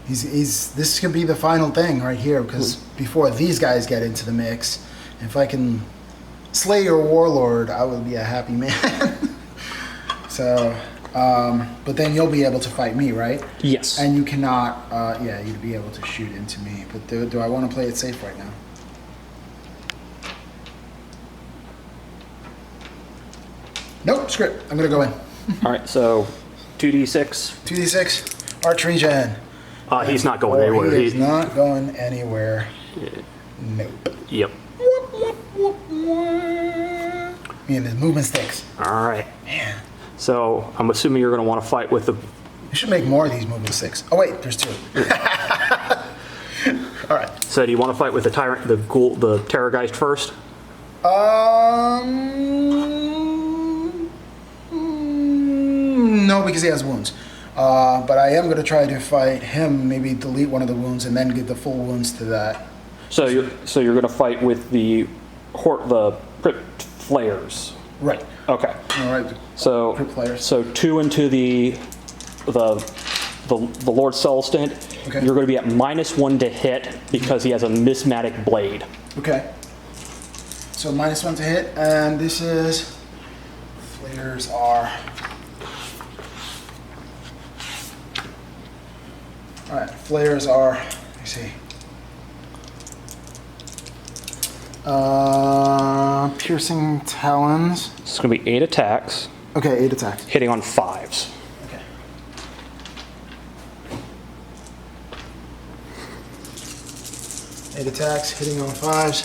This could be the final thing right here, because before these guys get into the mix, if I can slay your warlord, I will be a happy man. So, but then you'll be able to fight me, right? Yes. And you cannot. Yeah, you'd be able to shoot into me. But do I want to play it safe right now? Nope, screw it. I'm going to go in. All right, so 2d6. 2d6, arch regen. He's not going anywhere. He is not going anywhere. Nope. Yep. Me and his movement sticks. All right. Man. So I'm assuming you're going to want to fight with the... You should make more of these movement sticks. Oh, wait, there's 2. All right. So do you want to fight with the Tyrant, the Ghoul, the Terrorgeist first? No, because he has wounds. But I am going to try to fight him, maybe delete one of the wounds and then get the full wounds to that. So you're going to fight with the Crypt Flayers. Right. Okay. All right. So Crypt Flayers. So 2 into the Lord Celestin. Okay. You're going to be at -1 to hit because he has a Mismatic Blade. Okay. So -1 to hit, and this is... Flayers are... Alright, flayers are... Let me see. Piercing talons. It's going to be 8 attacks. Okay, 8 attacks. Hitting on 5s. Okay. Eight attacks, hitting on 5s.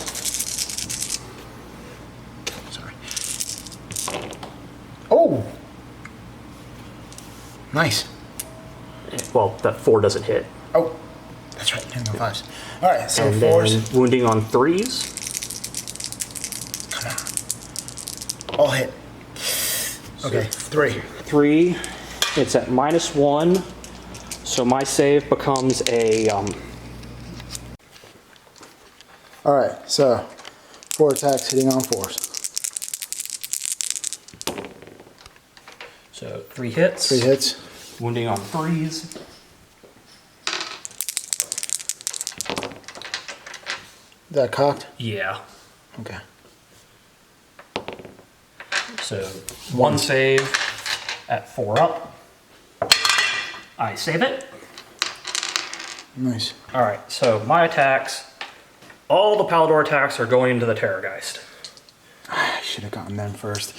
Sorry. Oh! Nice. Well, that 4 doesn't hit. Oh, that's right, hitting on 5s. Alright, so And 4s. then wounding on 3s. Come on. All hit. Okay, 3. 3. It's at -1. So my save becomes a All right, so 4 attacks hitting on 4s. So 3 hits. 3 hits. Wounding on 3s. Is that cocked? Yeah. Okay. So 1 save at 4 up. I save it. Nice. All right, so my attacks, all the Palador attacks are going into the Terrorgeist. I should have gotten them first.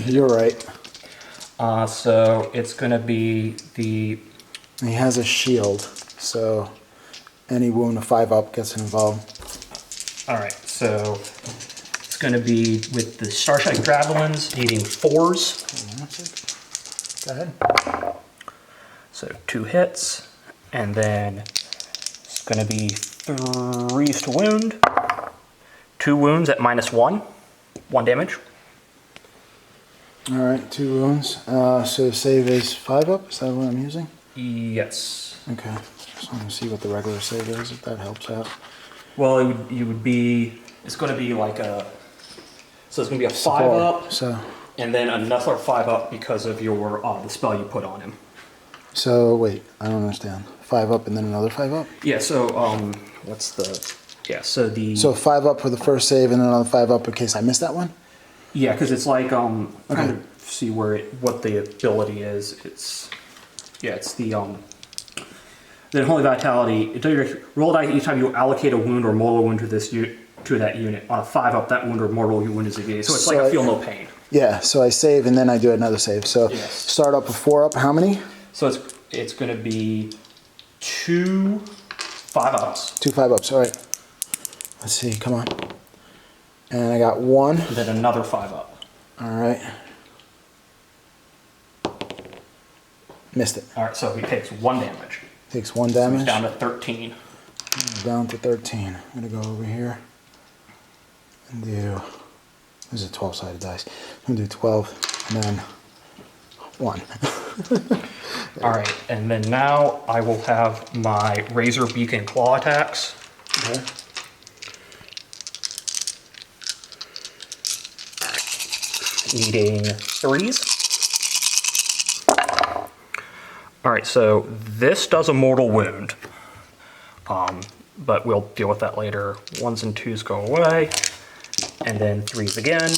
You're right. So it's going to be the... He has a shield, so any wound of 5 up gets involved. All right, so it's going to be with the Starshine Javelins needing 4s. Go ahead. So 2 hits, and then it's going to be 3s to wound. 2 wounds at -1, 1 damage. All right, 2 wounds. So save is 5 up. Is that what I'm using? Yes. Okay. Just want to see what the regular save is, if that helps out. Well, you would be. It's going to be like a. So it's going to be a 5 up, So. and then another 5 up because of your the spell you put on him. So wait, I don't understand. 5 up and then another 5 up. Yeah. So what's the? Yeah. So the. So 5 up for the first save and then another 5 up in case I missed that one. Yeah, because it's like trying Okay. to see what the ability is. It's the Holy Vitality. Roll a die each time you allocate a wound or mortal wound to that unit. On a 5 up, that wound or mortal wound is negated. So it's like I feel no pain. Yeah. So I save and then I do another save. So Yes. start up with 4 up. How many? So it's going to be 2 5 ups. 2 5 ups. All right. Let's see. Come on. And I got 1. And then another 5 up. All right. Missed it. All right, so he takes 1 damage. Takes 1 He's damage. down to 13. Down to 13. I'm going to go over here and do, this is a 12-sided dice. I'm going to do 12 and then 1. All right, and then now I will have my Razor Beak and Claw attacks. Okay. Needing 3s. All right, so this does a mortal wound, but we'll deal with that later. 1s and 2s go away, and then 3s again.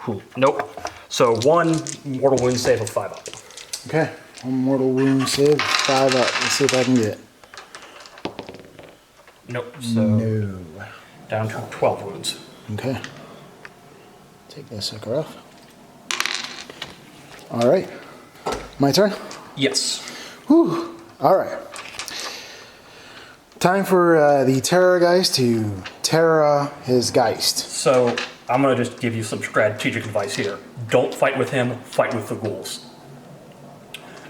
Whew, nope. So 1 mortal wound save of 5 up. Okay. 1 mortal wound save, 5 up. Let's see if I can get it. Nope. So No. down to 12 wounds. Okay. Take that sucker off. All right. My turn? Yes. Whew. All right. Time for the Terrorgeist to Terra his Geist. So I'm going to just give you some strategic advice here. Don't fight with him, fight with the ghouls.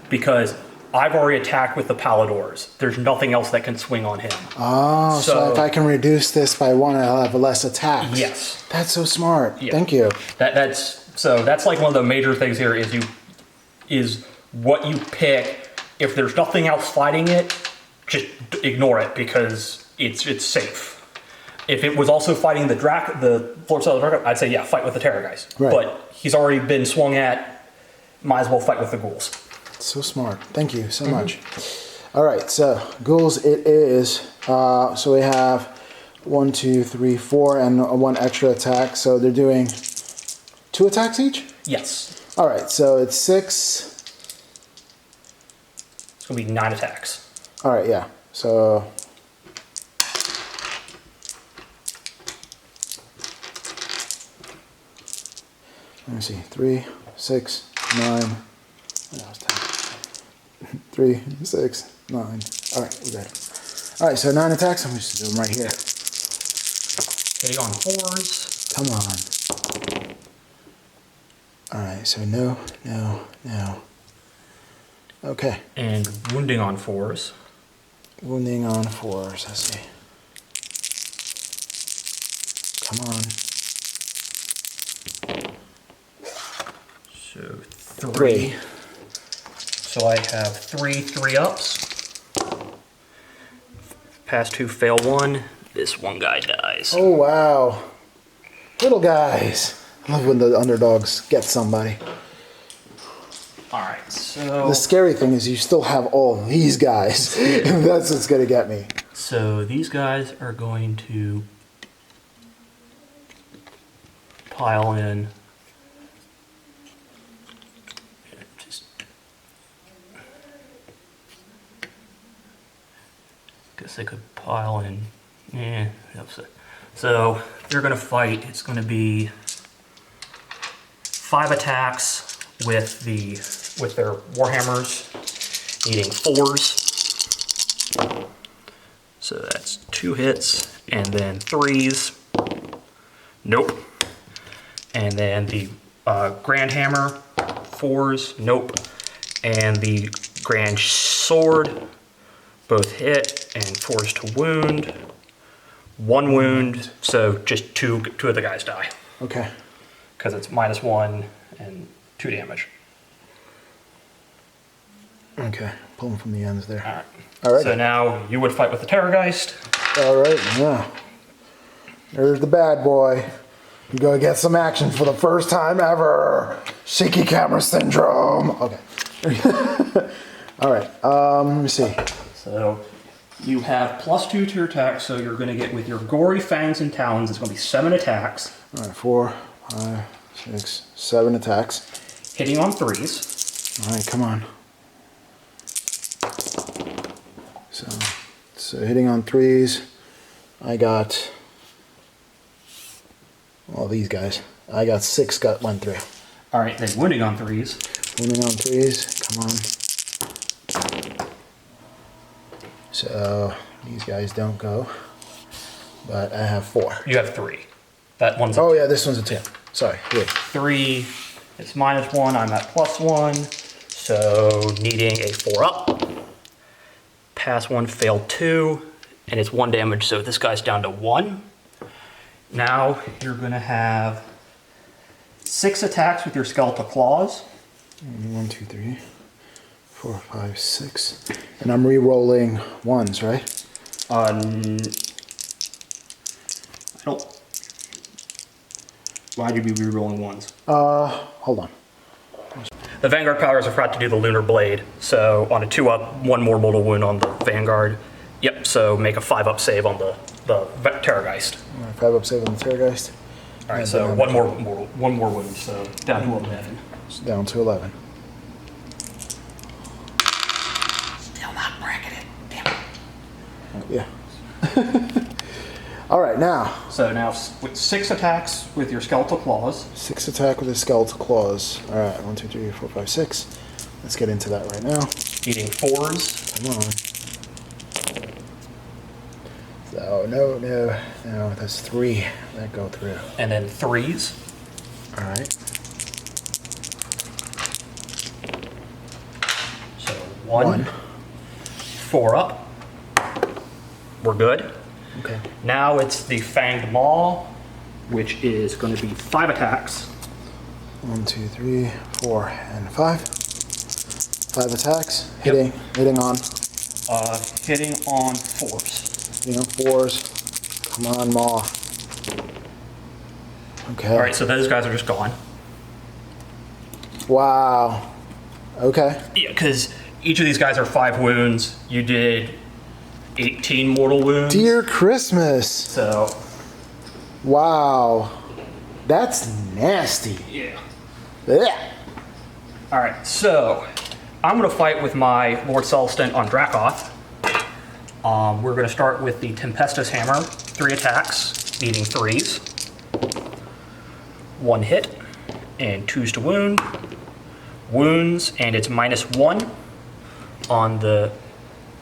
Because I've already attacked with the Paladors. There's nothing else that can swing on him. Oh, so if I can reduce this by 1, I'll have less attacks. Yes. That's so smart. Yeah. Thank you. That's like one of the major things here is what you pick. If there's nothing else fighting it, just ignore it because it's safe. If it was also fighting the Floor Cell Draco, I'd say yeah, fight with the Terrorgeist. Right. But he's already been swung at. Might as well fight with the ghouls. So smart. Thank you so much. All right, so ghouls it is. So we have 1, 2, 3, 4, and 1 extra attack. So they're doing 2 attacks each? Yes. All right, so it's 6. It's gonna be 9 attacks. All right, yeah. So let me see. 3, 6, 9. What else? 3, 6, 9. All right, we're good. All right, so 9 attacks. I'm just doing them right here. Hitting on 4s. Come on. All right, so no, no, no. Okay. And wounding on 4s. Wounding on 4s. Let's see. Come on. So 3. So I have 3 3-ups. Pass 2, fail 1. This one guy dies. Oh, wow. Little guys. I love when the underdogs get somebody. Alright, so... The scary thing is you still have all these guys. That's what's going to get me. So these guys are going to pile in. Just guess they could pile in. Yeah, so they're going to fight. It's going to be 5 attacks with their warhammers, needing 4s. So that's 2 hits, and then 3s. Nope. And then the Grand Hammer, 4s. Nope. And the Grand Sword, both hit, and 4s to wound. 1 wound, so just two of the guys die. Okay. Because it's -1 and 2 damage. Okay. Pull them from the ends there. Alright. All right. So now you would fight with the Terrorgeist. All right, yeah. There's the bad boy. You gotta get some action for the first time ever. Shaky camera syndrome. Okay. All right. Let me see. So you have +2 to your attack, so you're going to get with your Gory Fangs and Talons, it's going to be 7 attacks. All right, 4, 5, 6, 7 attacks. Hitting on 3s. All right, come on. So hitting on 3s. I got all these guys. I got 6 went through. Alright, then wounding on 3s. Wounding on 3s. Come on. So these guys don't go. But I have 4. You have 3. That one's Oh yeah, this one's a 2. Sorry. Yeah. 3. It's -1. I'm at +1. So needing a 4 up. Pass 1, fail 2. And it's 1 damage, so this guy's down to 1. Now you're going to have 6 attacks with your Skeletal Claws. 1, 2, 3, 4, 5, 6. And I'm re-rolling 1s, right? I don't... Why'd you be re-rolling 1s? Hold on. The Vanguard powers are forgot to do the Lunar Blade, so on a 2-up, 1 more mortal wound on the Vanguard. Yep, so make a 5-up save on the Terrorgeist. All right, 5-up save on the Terrorgeist. All right, so one more wound, so down to 11. It's down to 11. Still not breaking it. Damn it. Yeah. All right, now. So now with 6 attacks with your Skeletal Claws. 6 attack with his Skeletal Claws. All right, 1, 2, 3, 4, 5, 6. Let's get into that right now. Eating 4s. Come on. So, no, that's 3 that go through. And then 3s. All right. So 1. 4 up. We're good. Okay. Now it's the Fanged Maw, which is going to be 5 attacks. 1, 2, 3, 4, and 5. 5 attacks. Yep. Hitting on. Hitting on 4s. Hitting on 4s. Come on, Maw. Okay. All right, so those guys are just gone. Wow. Okay. Yeah, because each of these guys are 5 wounds. You did 18 mortal wounds. Dear Christmas. So. Wow. That's nasty. Yeah. Ugh. All right, so I'm going to fight with my Lord Celestin on Dracoth. We're going to start with the Tempestus Hammer. 3 attacks, needing 3s. 1 hit, and 2s to wound. Wounds, and it's -1 on the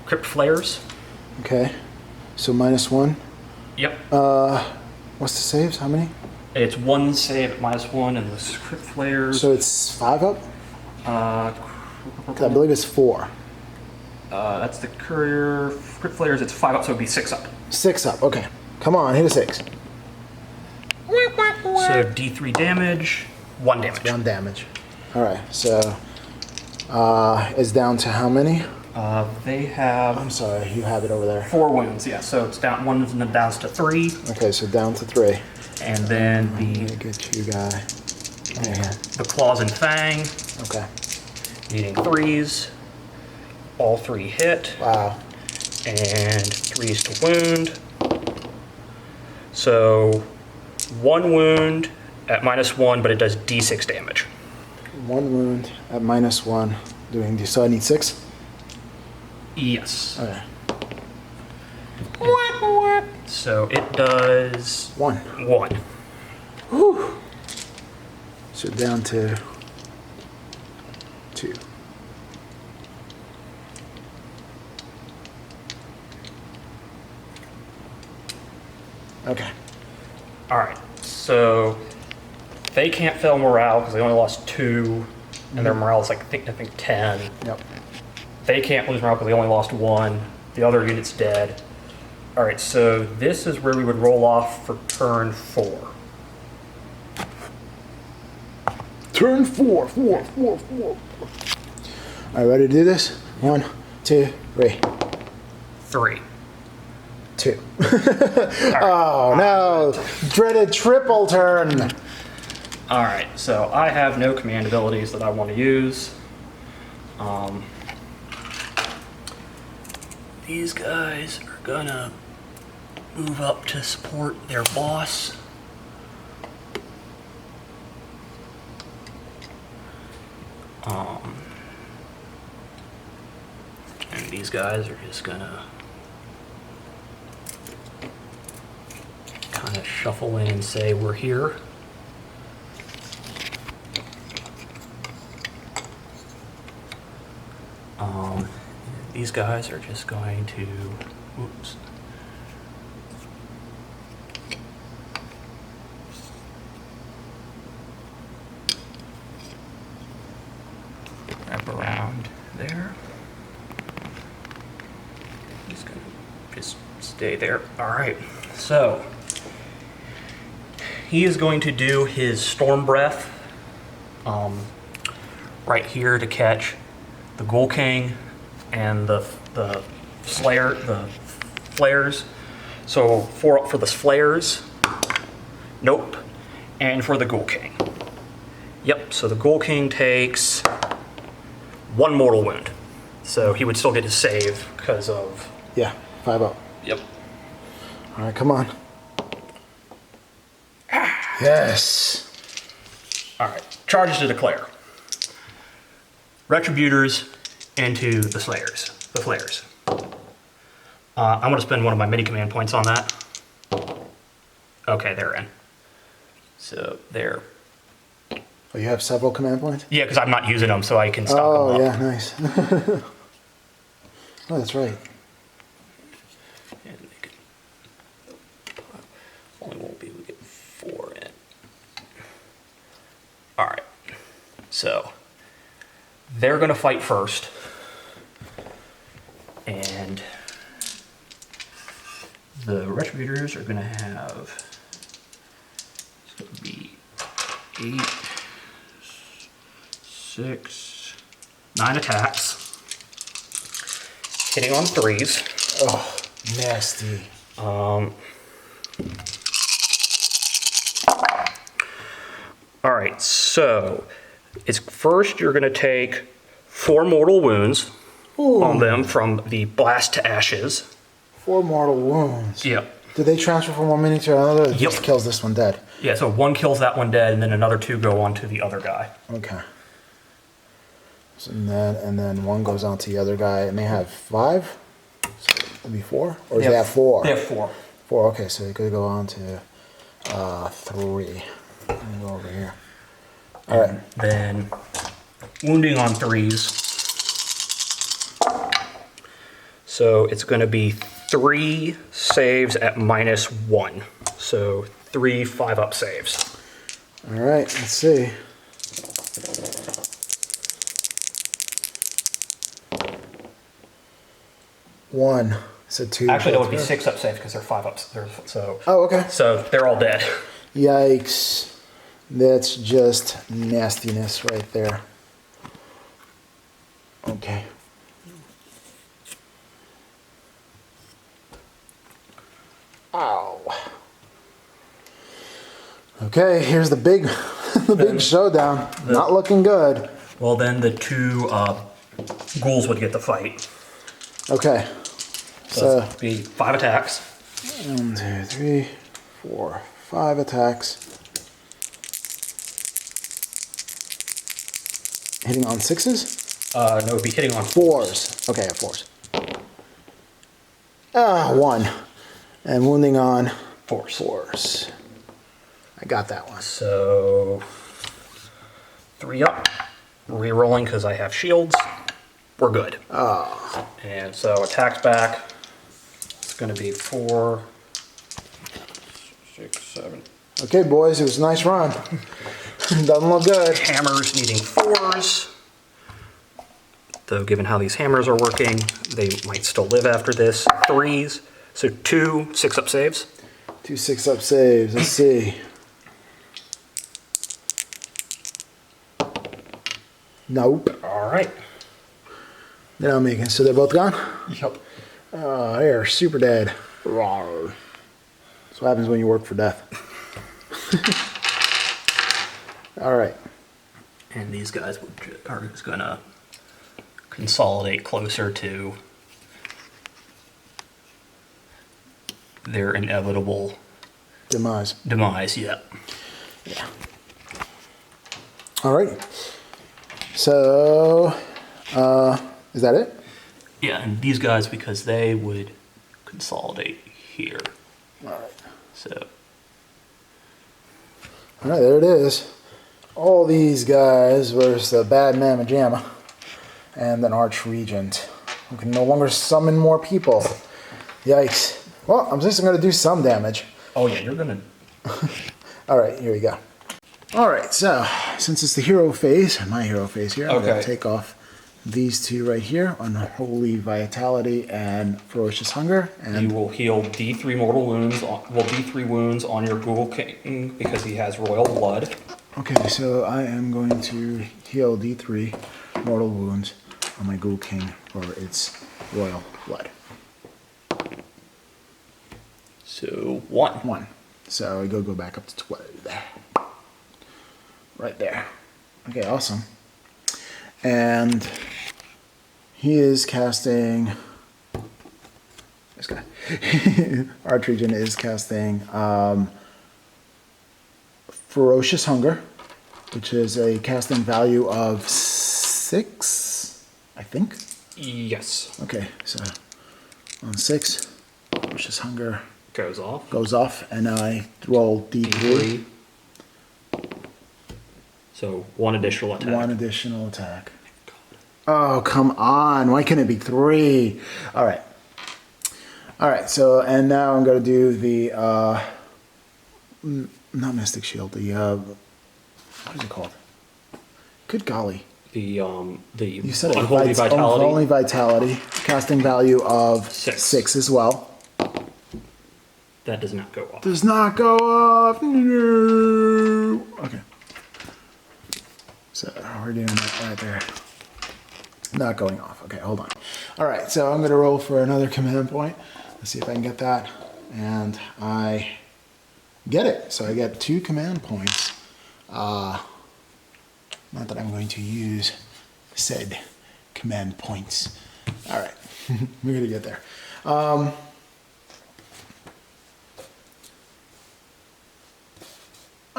Crypt Flares. Okay. So -1. Yep. What's the saves? How many? It's 1 save at -1, and the Crypt Flares. So it's 5 up? I believe it's 4. That's the Courier. Crypt Flares, it's 5 up, so it'd be 6 up. 6 up. Okay. Come on, hit a 6. So D3 damage, 1 damage. 1 damage. All right. So it's down to how many? They have I'm sorry, you have it over there. 4 wounds, yeah. So it's down, one's down to 3. Okay, so down to 3. And then Let me get you guy. Yeah. the claws and fang, Okay. needing 3s. All 3 hit. Wow. And 3s to wound. So 1 wound at -1, but it does d6 damage. 1 wound at -1. So I need 6? Yes. Okay. So it does 1. 1. Whew. So down to 2. Okay. All right. So they can't fail morale because they only lost 2, and their morale is like I think 10. Yep. They can't lose morale because they only lost 1. The other unit's dead. All right. So this is where we would roll off for turn 4. Turn 4. All right, ready to do this? 1, 2, 3. 3. 2. Oh no! Dreaded triple turn. All right. So I have no command abilities that I want to use. These guys are gonna move up to support their boss. And these guys are just gonna kind of shuffle in and say, we're here. These guys are just going to, oops. Wrap around there. Just gonna just stay there. All right, so he is going to do his Storm Breath right here to catch the Ghoul King and the flares. So 4 up for the flares. Nope. And for the Ghoul King. Yep. So the Ghoul King takes 1 mortal wound. So he would still get his save because of. Yeah, 5 up. Yep. All right, come on. Yes. All right. Charges to declare. Retributors into the Slayers. The flares. I'm going to spend one of my mini command points on that. Okay, they're in. So they're. Oh, you have several command points? Yeah, because I'm not using them, so I can stock them up. Oh, yeah, nice. Oh, that's right. And they can, only won't be, we get 4 in. All right. So they're going to fight first. And the Retributors are going to have, it's going to be 8, 6, 9 attacks. Hitting on 3s. Oh, nasty. All right, so it's first you're going to take 4 mortal wounds on them from the blast to ashes. 4 mortal wounds. Yep. Do they transfer from one mini to another? Or Yep. just kills this one dead? Yeah, so 1 kills that one dead, and then another 2 go on to the other guy. Okay. So and then 1 goes on to the other guy, and they have 5? So it'd be 4? Or do they have 4? They have 4. 4, okay, so it could go on to 3. Let me go over here. All right. Then wounding on 3s. So it's going to be 3 saves at -1. So 3 5-up saves. All right, let's see. One. So 2. Actually, that would be 6-up saves because they're 5-ups. So. Oh, okay. So they're all dead. Yikes. That's just nastiness right there. Okay. Ow. Okay, here's the big, the big showdown. Not looking good. Well, then the two ghouls would get the fight. Okay. So it'd be 5 attacks. 1, 2, 3, 4, 5 attacks. Hitting on 6s? No, it'd be hitting on 4s. Okay, 4s. 1. And wounding on 4s. I got that one. So 3 up. Rerolling because I have shields. We're good. Oh. And so attacks back. It's going to be 4, 6, 7. Okay, boys, it was a nice run. Doesn't look good. Hammers needing 4s. Though, given how these hammers are working, they might still live after this. 3s. So 2 6-up saves. 2 6-up saves. Let's see. Nope. All right. They're not making. So they're both gone? Yep. They're super dead. Rawr. That's what happens when you work for death. All right. And these guys are just going to consolidate closer to their inevitable Demise. Yeah. Yeah. All right. So, is that it? Yeah, and these guys, because they would consolidate here. All right. So. All right, there it is. All these guys versus the Bad Mamma Jamma and an Archregent who can no longer summon more people. Yikes. Well, I'm just going to do some damage. Oh yeah, you're going to. All right, here we go. All right, so since it's the hero phase, my hero phase here, I'm going to take off these two right here, Unholy Vitality and Ferocious Hunger. And you will heal D3 mortal wounds, D3 wounds on your Ghoul King because he has royal blood. Okay, so I am going to heal D3 mortal wounds on my Ghoul King for its royal blood. So 1. 1. So I go back up to 12. Right there. Okay, awesome. And he is casting. This guy. Archregent is casting Ferocious Hunger, which is a casting value of 6, I think. Yes. Okay, so on 6, Ferocious Hunger Goes off, and I roll D3. So 1 additional attack. 1 additional attack. Oh, come on. Why can't it be 3? All right. All right, so, and now I'm going to do the, not Mystic Shield, the, what is it called? Good golly. The You said it. Unholy Vitality. Unholy Vitality. Casting value of 6. 6 as well. That does not go off. Does not go off. No. Okay. So we're doing that right there. Not going off. Okay, hold on. All right, so I'm going to roll for another command point. Let's see if I can get that. And I get it. So I get 2 command points. Not that I'm going to use said command points. All right, we're going to get there. All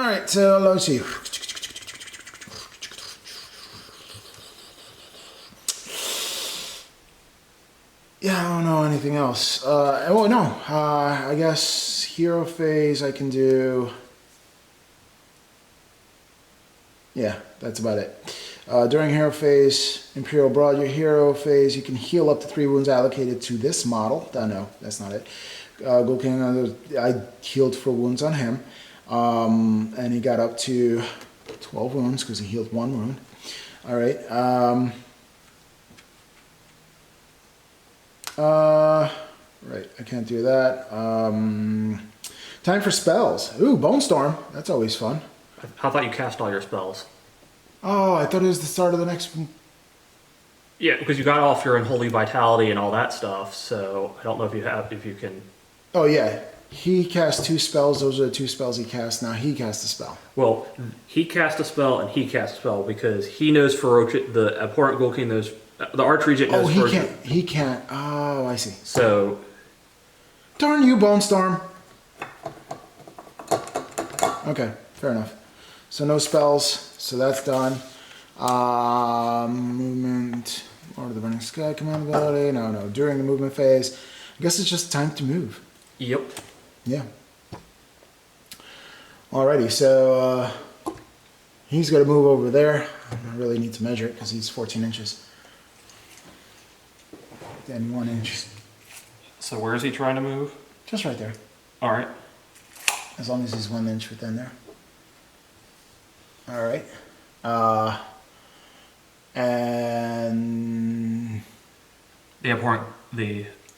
right, so let's see. Yeah, I don't know anything else. Oh no, I guess hero phase I can do. Yeah, that's about it. During hero phase, Imperial Broad, your hero phase, you can heal up to 3 wounds allocated to this model. No, that's not it. Ghoul King, I healed 4 wounds on him. And he got up to 12 wounds because he healed 1 wound. All right. Right, I can't do that. Time for spells. Ooh, Bone Storm. That's always fun. I thought you cast all your spells. Oh, I thought it was the start of the next one. Yeah, because you got off your Unholy Vitality and all that stuff, so I don't know if you can... Oh, yeah. He cast 2 spells. Those are the 2 spells he cast. Now he cast a spell. Well, he cast a spell and he cast a spell because he knows Ferocious. The abhorrent Ghoul King knows. The Archregent knows. Oh, he can't. He can't. Oh, I see. So. Darn you, Bone Storm. Okay, fair enough. So no spells. So that's done. Movement. Lord of the Burning Sky command ability. No. During the movement phase. I guess it's just time to move. Yep. Yeah. Alrighty, so he's got to move over there. I really need to measure it because he's 14 inches. Then 1 inch. So where is he trying to move? Just right there. All right. As long as he's 1 inch within there. Alright. And The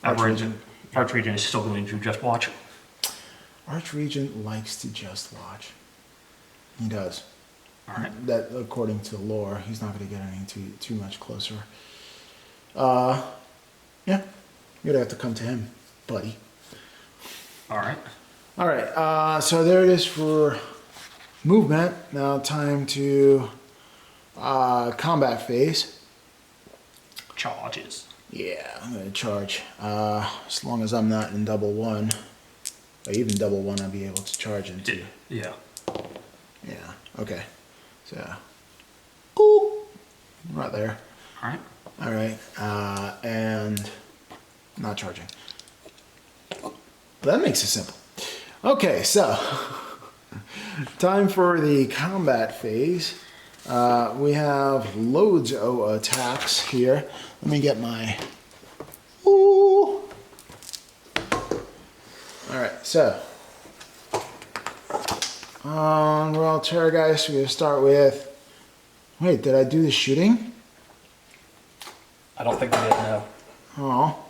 Archregent is still going to just watch. Archregent likes to just watch. He does. All right. That, according to lore, he's not going to get any too much closer. Yeah, you're gonna have to come to him, buddy. All right. All right. So there it is for movement. Now time to combat phase. Charges. Yeah, I'm gonna charge. As long as I'm not in double one, or even double one, I'll be able to charge into. Yeah. Yeah. Okay. So. Ooh, right there. All right. All right. And not charging. That makes it simple. Okay, so time for the combat phase. We have loads of attacks here. Let me get my. Ooh. All right, so well, Terrorgeist, we're gonna start with. Wait, did I do the shooting? I don't think we did, no. Oh, I'm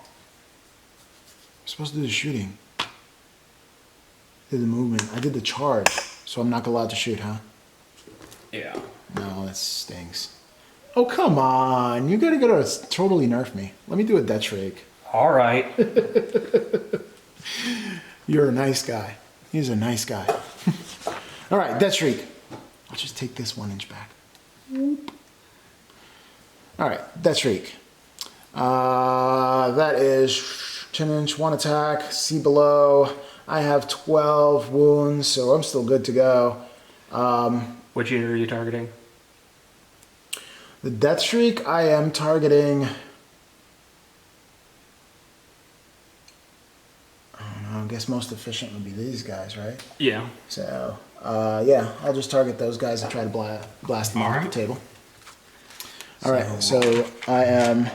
supposed to do the shooting. Did the movement. I did the charge, so I'm not allowed to shoot, huh? Yeah. No, that stinks. Oh, come on. You gotta go to totally nerf me. Let me do a death shriek. All right. You're a nice guy. He's a nice guy. All right, death shriek. I'll just take this 1 inch back. All right, death shriek. That is 10 inch, 1 attack, see below. I have 12 wounds, so I'm still good to go. Which unit are you targeting? The death shriek, I am targeting. I don't know. I guess most efficient would be these guys, right? Yeah. So, yeah, I'll just target those guys and try to blast them off the table. All right, so I am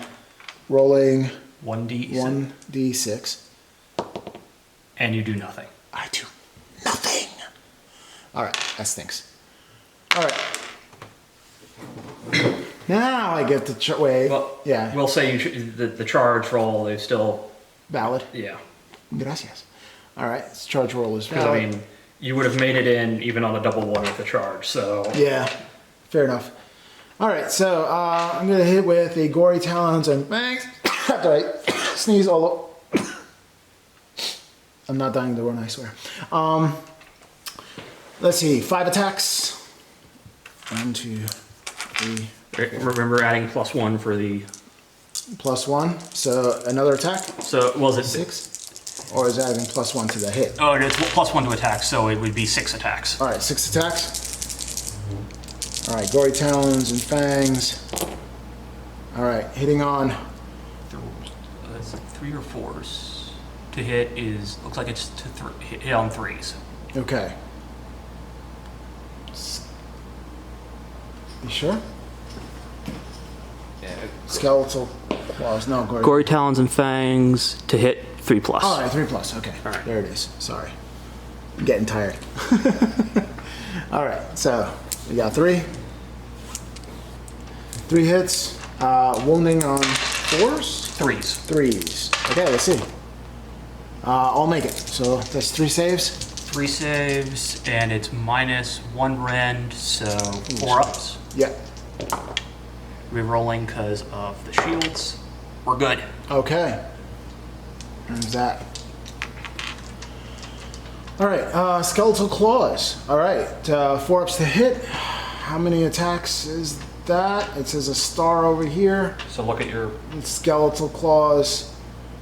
rolling 1d6. And you do nothing. I do nothing. All right, that stinks. All right. Now I get to wait. Well, yeah. We'll say the charge roll is still Valid. Yeah. Gracias. All right, this charge roll is Because valid. I mean, you would have made it in even on a double one with the charge. So yeah, fair enough. All right, so I'm gonna hit with the gory talons and bangs. After I sneeze all over. I'm not dying to run, I swear. Let's see, 5 attacks. 1, 2, 3. remember adding +1 for the. +1, so another attack. So was it 6? Or is it adding +1 to the hit? Oh, it's +1 to attack, so it would be 6 attacks. All right, 6 attacks. All right, gory talons and fangs. All right, hitting on. It's 3 or 4s. To hit is looks like it's to hit on 3s. Okay. You sure? Yeah. Skeletal Claws, no, gory. Gory talons and fangs to hit 3+. All right, 3+. Okay, All right. There it is. Sorry, I'm getting tired. All right, so we got 3 hits. Wounding on 4s. 3s. 3s. Okay, let's see. I'll make it. So that's 3 saves. 3 saves, and it's -1 rend, so 4 ups. Yeah. Rerolling because of the shields. We're good. Okay. There's that. All right, Skeletal Claws. All right, 4-ups to hit. How many attacks is that? It says a star over here. So look at your... Skeletal Claws,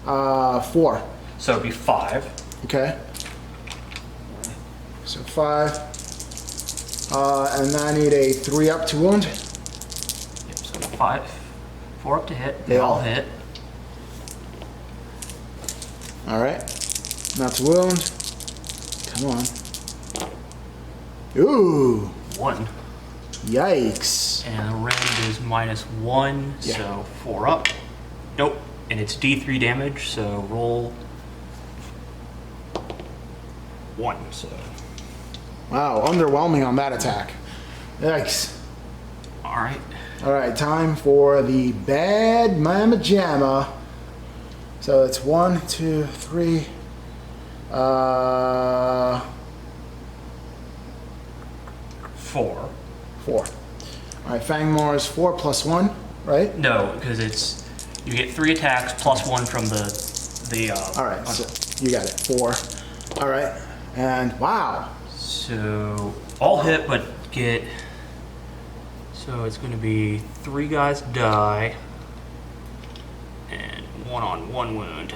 4. So it'd be 5. Okay. So 5. And I need a 3-up to wound. Yep, so 5. 4 up to hit. They Yeah. all hit. All right. Not to wound. Come on. Ooh. 1. Yikes. And the rend is -1, Yeah. so 4 up. Nope. And it's D3 damage, so roll 1. So Wow, underwhelming on that attack. Yikes. all right. All right, time for the bad mama jamma. So it's 1, 2, 3. 4. 4. All right, Fangmar is 4 plus 1, right? No, because it's you get 3 attacks plus 1 from the All right, so you got it. 4. All right, and wow. So all hit, but get. So it's going to be 3 guys die, and 1 on 1 wound.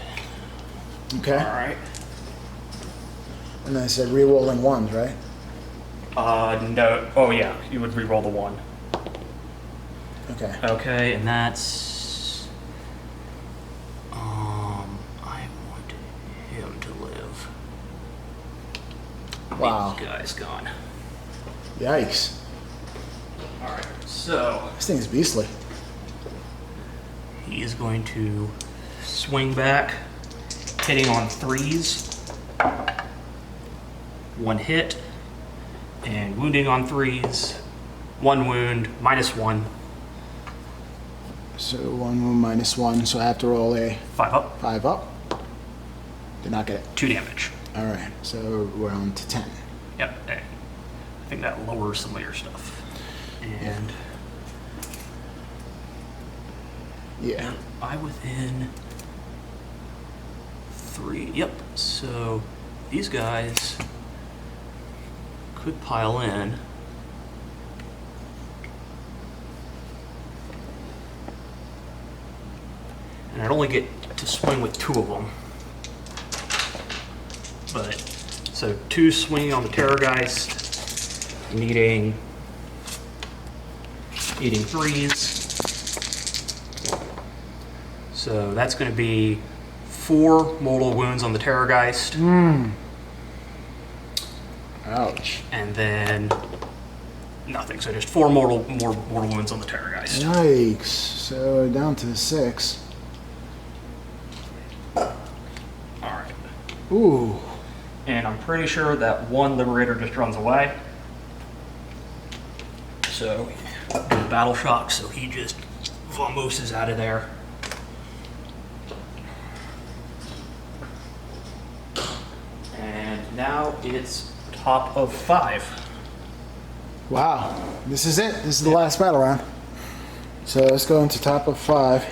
Okay. All right. And then I said re-rolling 1s, right? No. Oh yeah, you would re-roll the 1. Okay. Okay, and that's. I want him to live. Wow. These guys gone. Yikes. All right. So This thing is beastly. he is going to swing back, hitting on 3s. 1 hit, and wounding on 3s. 1 wound, -1. So 1 wound minus 1, so I have to roll a 5 up, 5 up. Did not get it. 2 damage. All right, so we're on to 10. Yep. And I think that lowers some of your stuff. And Yeah. I within 3. Yep. So these guys could pile in. And I'd only get to swing with 2 of them. But, so 2 swinging on the Terrorgeist, needing 3s. So that's going to be 4 mortal wounds on the Terrorgeist. Ouch. And then nothing. So just 4 mortal wounds on the Terrorgeist. Yikes. So down to 6. Alright. Ooh. And I'm pretty sure that 1 Liberator just runs away. So, battle shock, so he just vamooses out of there. And now it's top of 5. Wow. This is it. This is the last battle round. So let's go into top of 5.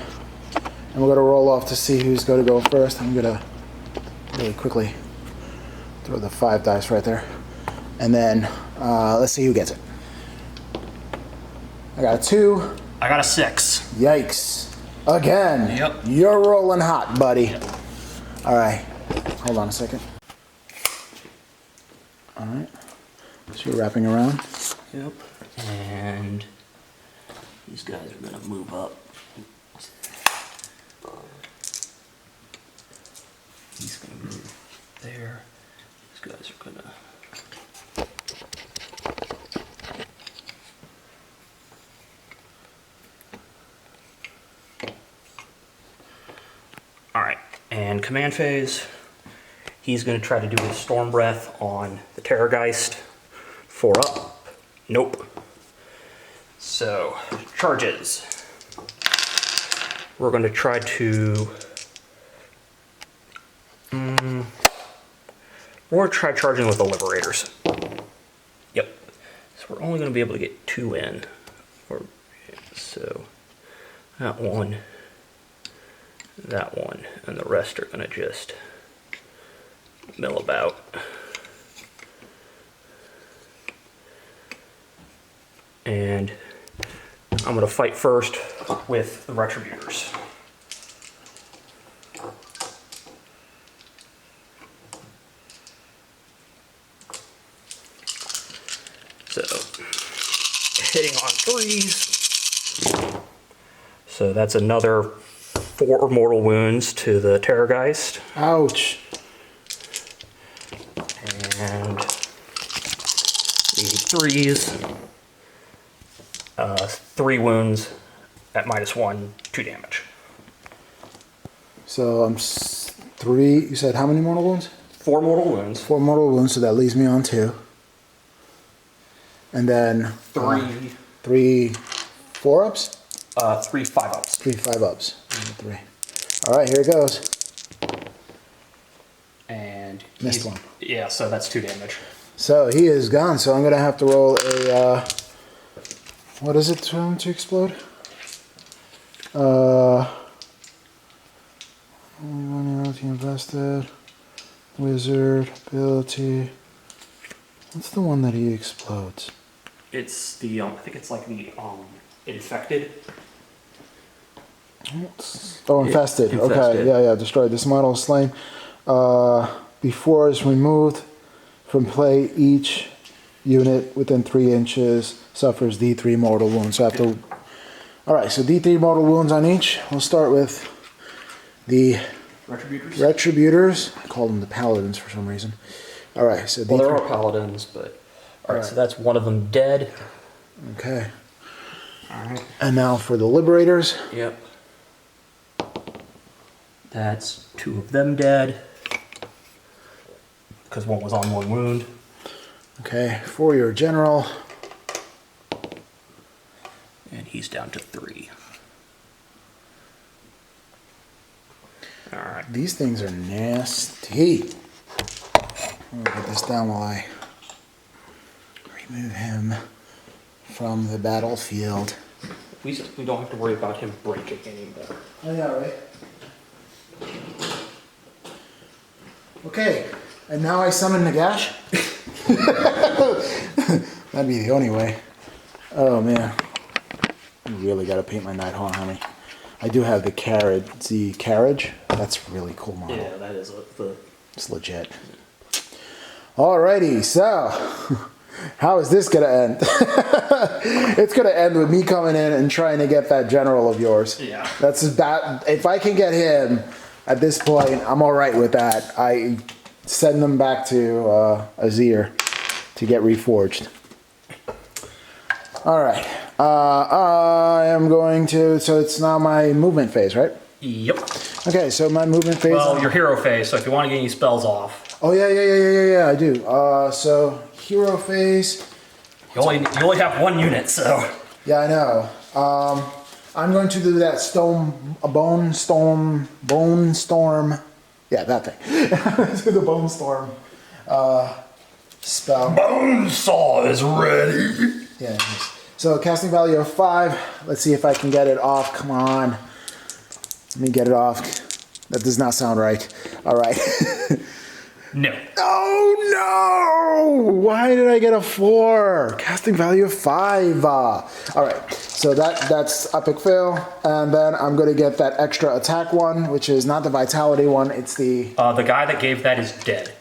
And we're going to roll off to see who's going to go first. I'm going to really quickly throw the 5 dice right there. And then let's see who gets it. I got a 2. I got a 6. Yikes. Again. Yep. You're rolling hot, buddy. All right. Hold on a second. All right. So you're wrapping around. Yep. And these guys are going to move up. He's going to move there. These guys are going to... Alright, and command phase. He's going to try to do his Storm Breath on the Terrorgeist. 4 up. Nope. So, charges. We're going to try to... we're going to try charging with the Liberators. Yep. So we're only going to be able to get 2 in. So, that one, and the rest are going to just mill about. I'm going to fight first with the Retributors. So, hitting on 3s. So that's another 4 mortal wounds to the Terrorgeist. Ouch. And the 3s. 3 wounds at -1, 2 damage. So I'm 3. You said how many mortal wounds? 4 mortal wounds. 4 mortal wounds, so that leaves me on 2. And then 3 4-ups? 3 5-ups. 3 5-ups. 3. All right, here it goes. And Missed one. Yeah, so that's 2 damage. So he is gone. So I'm gonna have to roll a. What is it to explode? Only one ability invested. Wizard ability. What's the one that he explodes? It's the I think it's like the infected. Oh, infested. Infested. Okay, yeah. Destroyed. This model is slain. Before it's removed from play, each unit within 3 inches suffers D3 mortal wounds. So I have to. All right, so D3 mortal wounds on each. We'll start with the Retributors. I call them the Paladins for some reason. All right, so Well, there are Paladins, but all right, so that's one of them dead. Okay. All right. And now for the Liberators. Yep. That's 2 of them dead. Because one was on 1 wound. Okay, for your General. And he's down to 3. Alright. These things are nasty. I'm gonna put this down while I remove him from the battlefield. We don't have to worry about him breaking anymore. Oh yeah, right? Okay, and now I summon Nagash. That'd be the only way. Oh man. I really gotta paint my Nighthawk, honey. I do have the carriage. That's a really cool model. Yeah, that is It's legit. Alrighty, so how is this gonna end? It's gonna end with me coming in and trying to get that general of yours. Yeah. That's as bad. If I can get him at this point, I'm alright with that. I send them back to Azir to get reforged. Alright. I am going to, so it's now my movement phase, right? Yep. Okay, so my movement phase. Well, your hero phase, so if you want to get any spells off. Oh yeah, I do. So hero phase. You only have 1 unit, so. Yeah, I know. I'm going to do that bone storm. Yeah, that thing. Do the bone storm spell. Bone Saw is ready. Yeah. Nice. So casting value of 5. Let's see if I can get it off. Come on. Let me get it off. That does not sound right. All right. No. Oh no! Why did I get a 4? Casting value of 5. All right. So that's epic fail, and then I'm gonna get that extra attack one, which is not the vitality one. It's the guy that gave that is dead.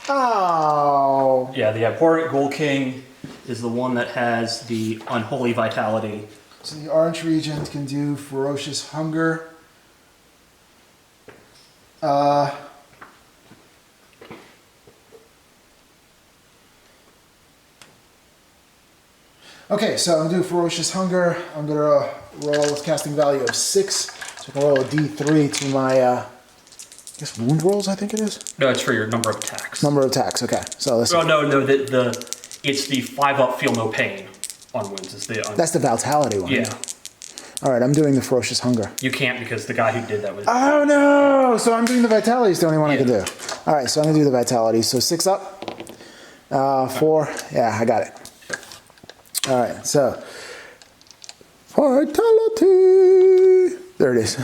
oh. Yeah, the Abhorrent Ghoul King is the one that has the Unholy Vitality. So the Orange Regent can do Ferocious Hunger. Okay, so I'm gonna do Ferocious Hunger. I'm gonna roll with casting value of 6. So I can roll a D3 to my, I guess wound rolls, I think it is? No, it's for your number of attacks. Number of attacks, okay. So let's see. Oh, no, it's the 5-up Feel No Pain on wounds. It's That's the Vitality one. Yeah. Alright, I'm doing the Ferocious Hunger. You can't because the guy who did that was... Oh no! So I'm doing the Vitality, it's the only one I can do. Alright, so I'm gonna do the Vitality. So 6 up. 4. Yeah, I got it. Alright, so Vitality! There it is.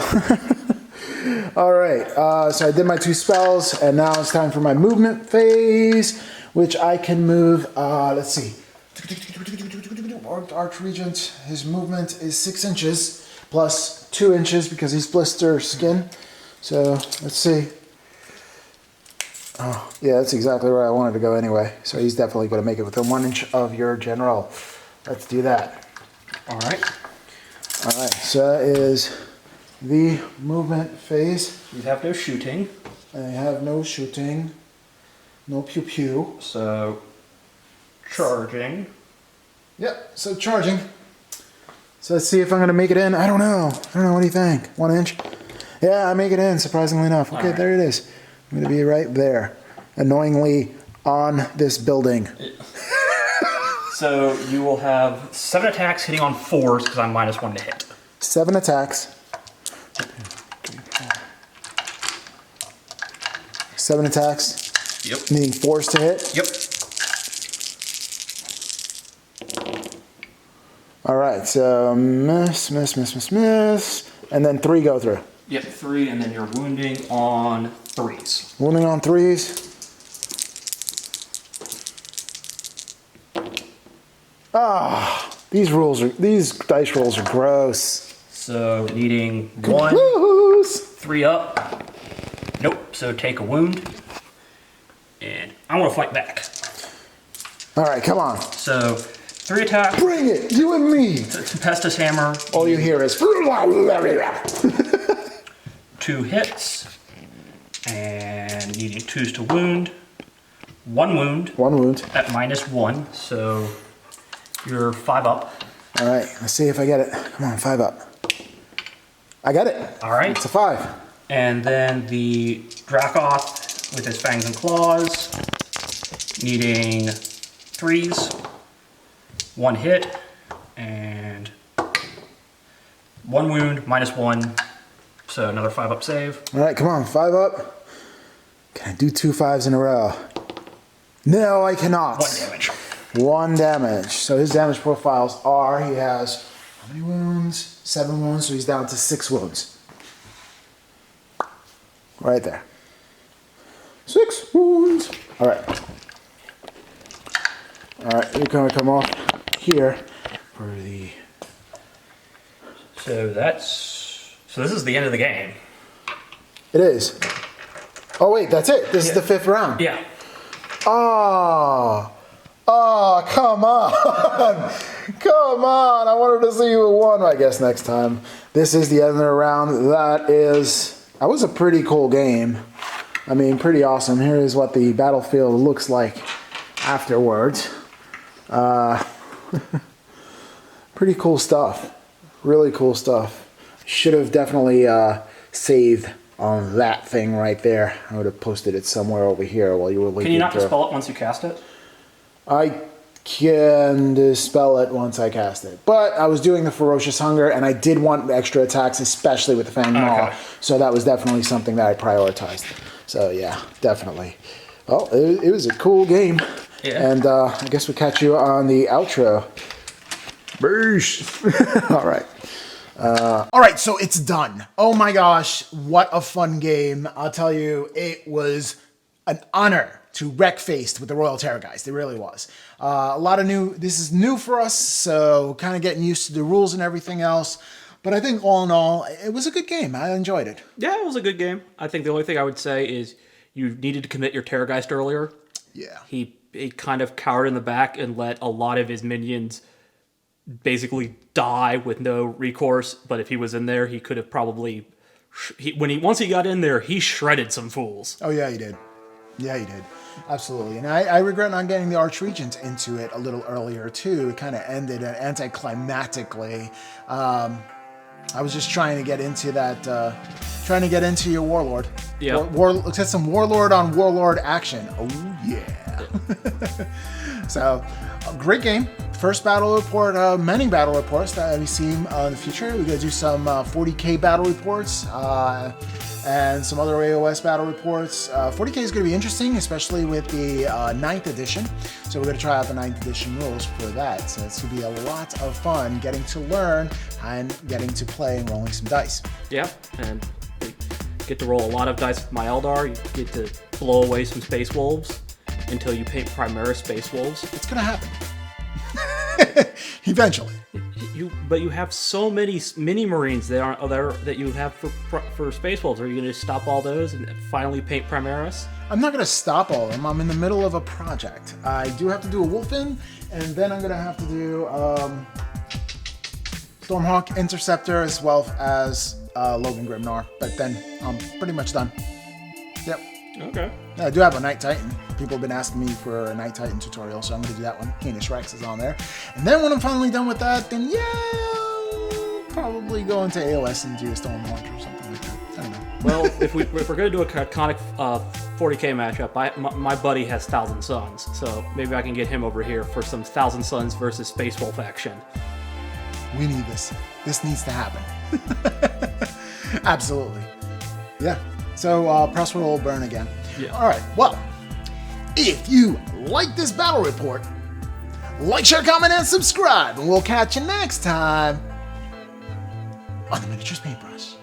Alright, so I did my 2 spells, and now it's time for my movement phase, which I can move, let's see. Arch Regent, his movement is 6 inches plus 2 inches because he's blister skin. So let's see. Oh, yeah, that's exactly where I wanted to go anyway. So he's definitely going to make it within 1 inch of your general. Let's do that. All right. All right, so that is the movement phase. You have no shooting. I have no shooting, no pew pew. So charging. Yep, so charging. So let's see if I'm going to make it in. I don't know. What do you think? 1 inch? Yeah, I make it in, surprisingly enough. Okay, there it is. I'm going to be right there, annoyingly on this building. So you will have 7 attacks hitting on 4s because I'm -1 to hit. 7 attacks. 7 attacks. Yep. Needing 4s to hit. Yep. All right, so miss, and then 3 go through. Yep, 3, and then you're wounding on 3s. Wounding on 3s. Ah, these dice rolls are gross. So needing 1, Gross. 3 up. Nope, so take a wound. And I want to fight back. All right, come on. So 3 attacks. Bring it, you and me. Tempestus Hammer. All you hear is 2 hits. And needing 2s to wound. 1 wound. 1 wound. At -1, so you're 5 up. All right, let's see if I get it. Come on, 5 up. I got it. All right. It's a 5. And then the Dracoth with his fangs and claws, needing 3s, 1 hit, and 1 wound, -1, so another 5 up save. All right, come on, 5 up. Can I do 2 5s in a row? No, I cannot. 1 damage. 1 damage. So his damage profiles are, he has how many wounds? 7 wounds, so he's down to 6 wounds. Right there. 6 wounds. All right. All right, you're going to come off here for the... So this is the end of the game. It is. Oh, wait, that's it. This is the 5th round. Yeah. Oh, come on. Come on. I wanted to see who won, I guess, next time. This is the end of the round. That was a pretty cool game. I mean, pretty awesome. Here is what the battlefield looks like afterwards. Pretty cool stuff. Really cool stuff. Should have definitely saved on that thing right there. I would have posted it somewhere over here while you were looking. Can you not dispel it once you cast it? I can dispel it once I cast it. But I was doing the Ferocious Hunger, and I did want extra attacks, especially with the Fang Maw. Okay. So that was definitely something that I prioritized. So yeah, definitely. Well, it was a cool game. Yeah. And I guess we'll catch you on the outro. Boosh. All right. All right, so it's done. Oh my gosh, what a fun game. I'll tell you, it was an honor to wreck Faced with the Royal Terrorgeist. It really was. This is new for us, so kind of getting used to the rules and everything else. But I think all in all, it was a good game. I enjoyed it. Yeah, it was a good game. I think the only thing I would say is you needed to commit your Terrorgeist earlier. Yeah. He kind of cowered in the back and let a lot of his minions basically die with no recourse. But if he was in there, he could have probably... Once he got in there, he shredded some fools. Oh, yeah, he did. Yeah, he did. Absolutely. And I regret not getting the Archregent into it a little earlier, too. It kind of ended anticlimactically. I was just trying to get into that... trying to get into your Warlord. Yeah. Let's get some Warlord on Warlord action. Oh, yeah. So, a great game. First battle report, many battle reports that we see in the future. We're going to do some 40k battle reports and some other AOS battle reports. 40k is going to be interesting, especially with the 9th edition. So we're going to try out the 9th edition rules for that. So it's going to be a lot of fun getting to learn and getting to play and rolling some dice. Yeah, and you get to roll a lot of dice with my Eldar. You get to blow away some Space Wolves until you paint Primaris Space Wolves. It's going to happen. Eventually. But you have so many mini Marines that you have for Space Wolves. Are you going to stop all those and finally paint Primaris? I'm not going to stop all of them. I'm in the middle of a project. I do have to do a Wolfen, and then I'm going to have to do Stormhawk Interceptor as well as Logan Grimnar. But then I'm pretty much done. Yep. Okay. I do have a Night Titan. People have been asking me for a Night Titan tutorial, so I'm going to do that one. Heinous Rex is on there. And then when I'm finally done with that, then I'll probably go into AOS and do a Stormhawk or something like that. I don't know. Well, if we're going to do a iconic 40k matchup, my buddy has Thousand Suns, so maybe I can get him over here for some Thousand Suns versus Space Wolf action. We need this. This needs to happen. Absolutely. Yeah. So press roll, burn again. Yeah. All right. Well, if you like this battle report, like, share, comment, and subscribe, and we'll catch you next time on the Miniatures Paintbrush.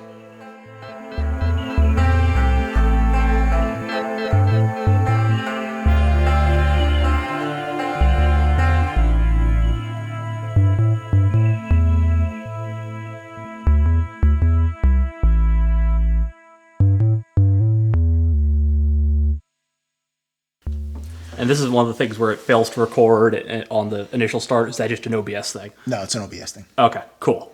And this is one of the things where it fails to record on the initial start. Is that just an OBS thing? No, it's an OBS thing. Okay, cool.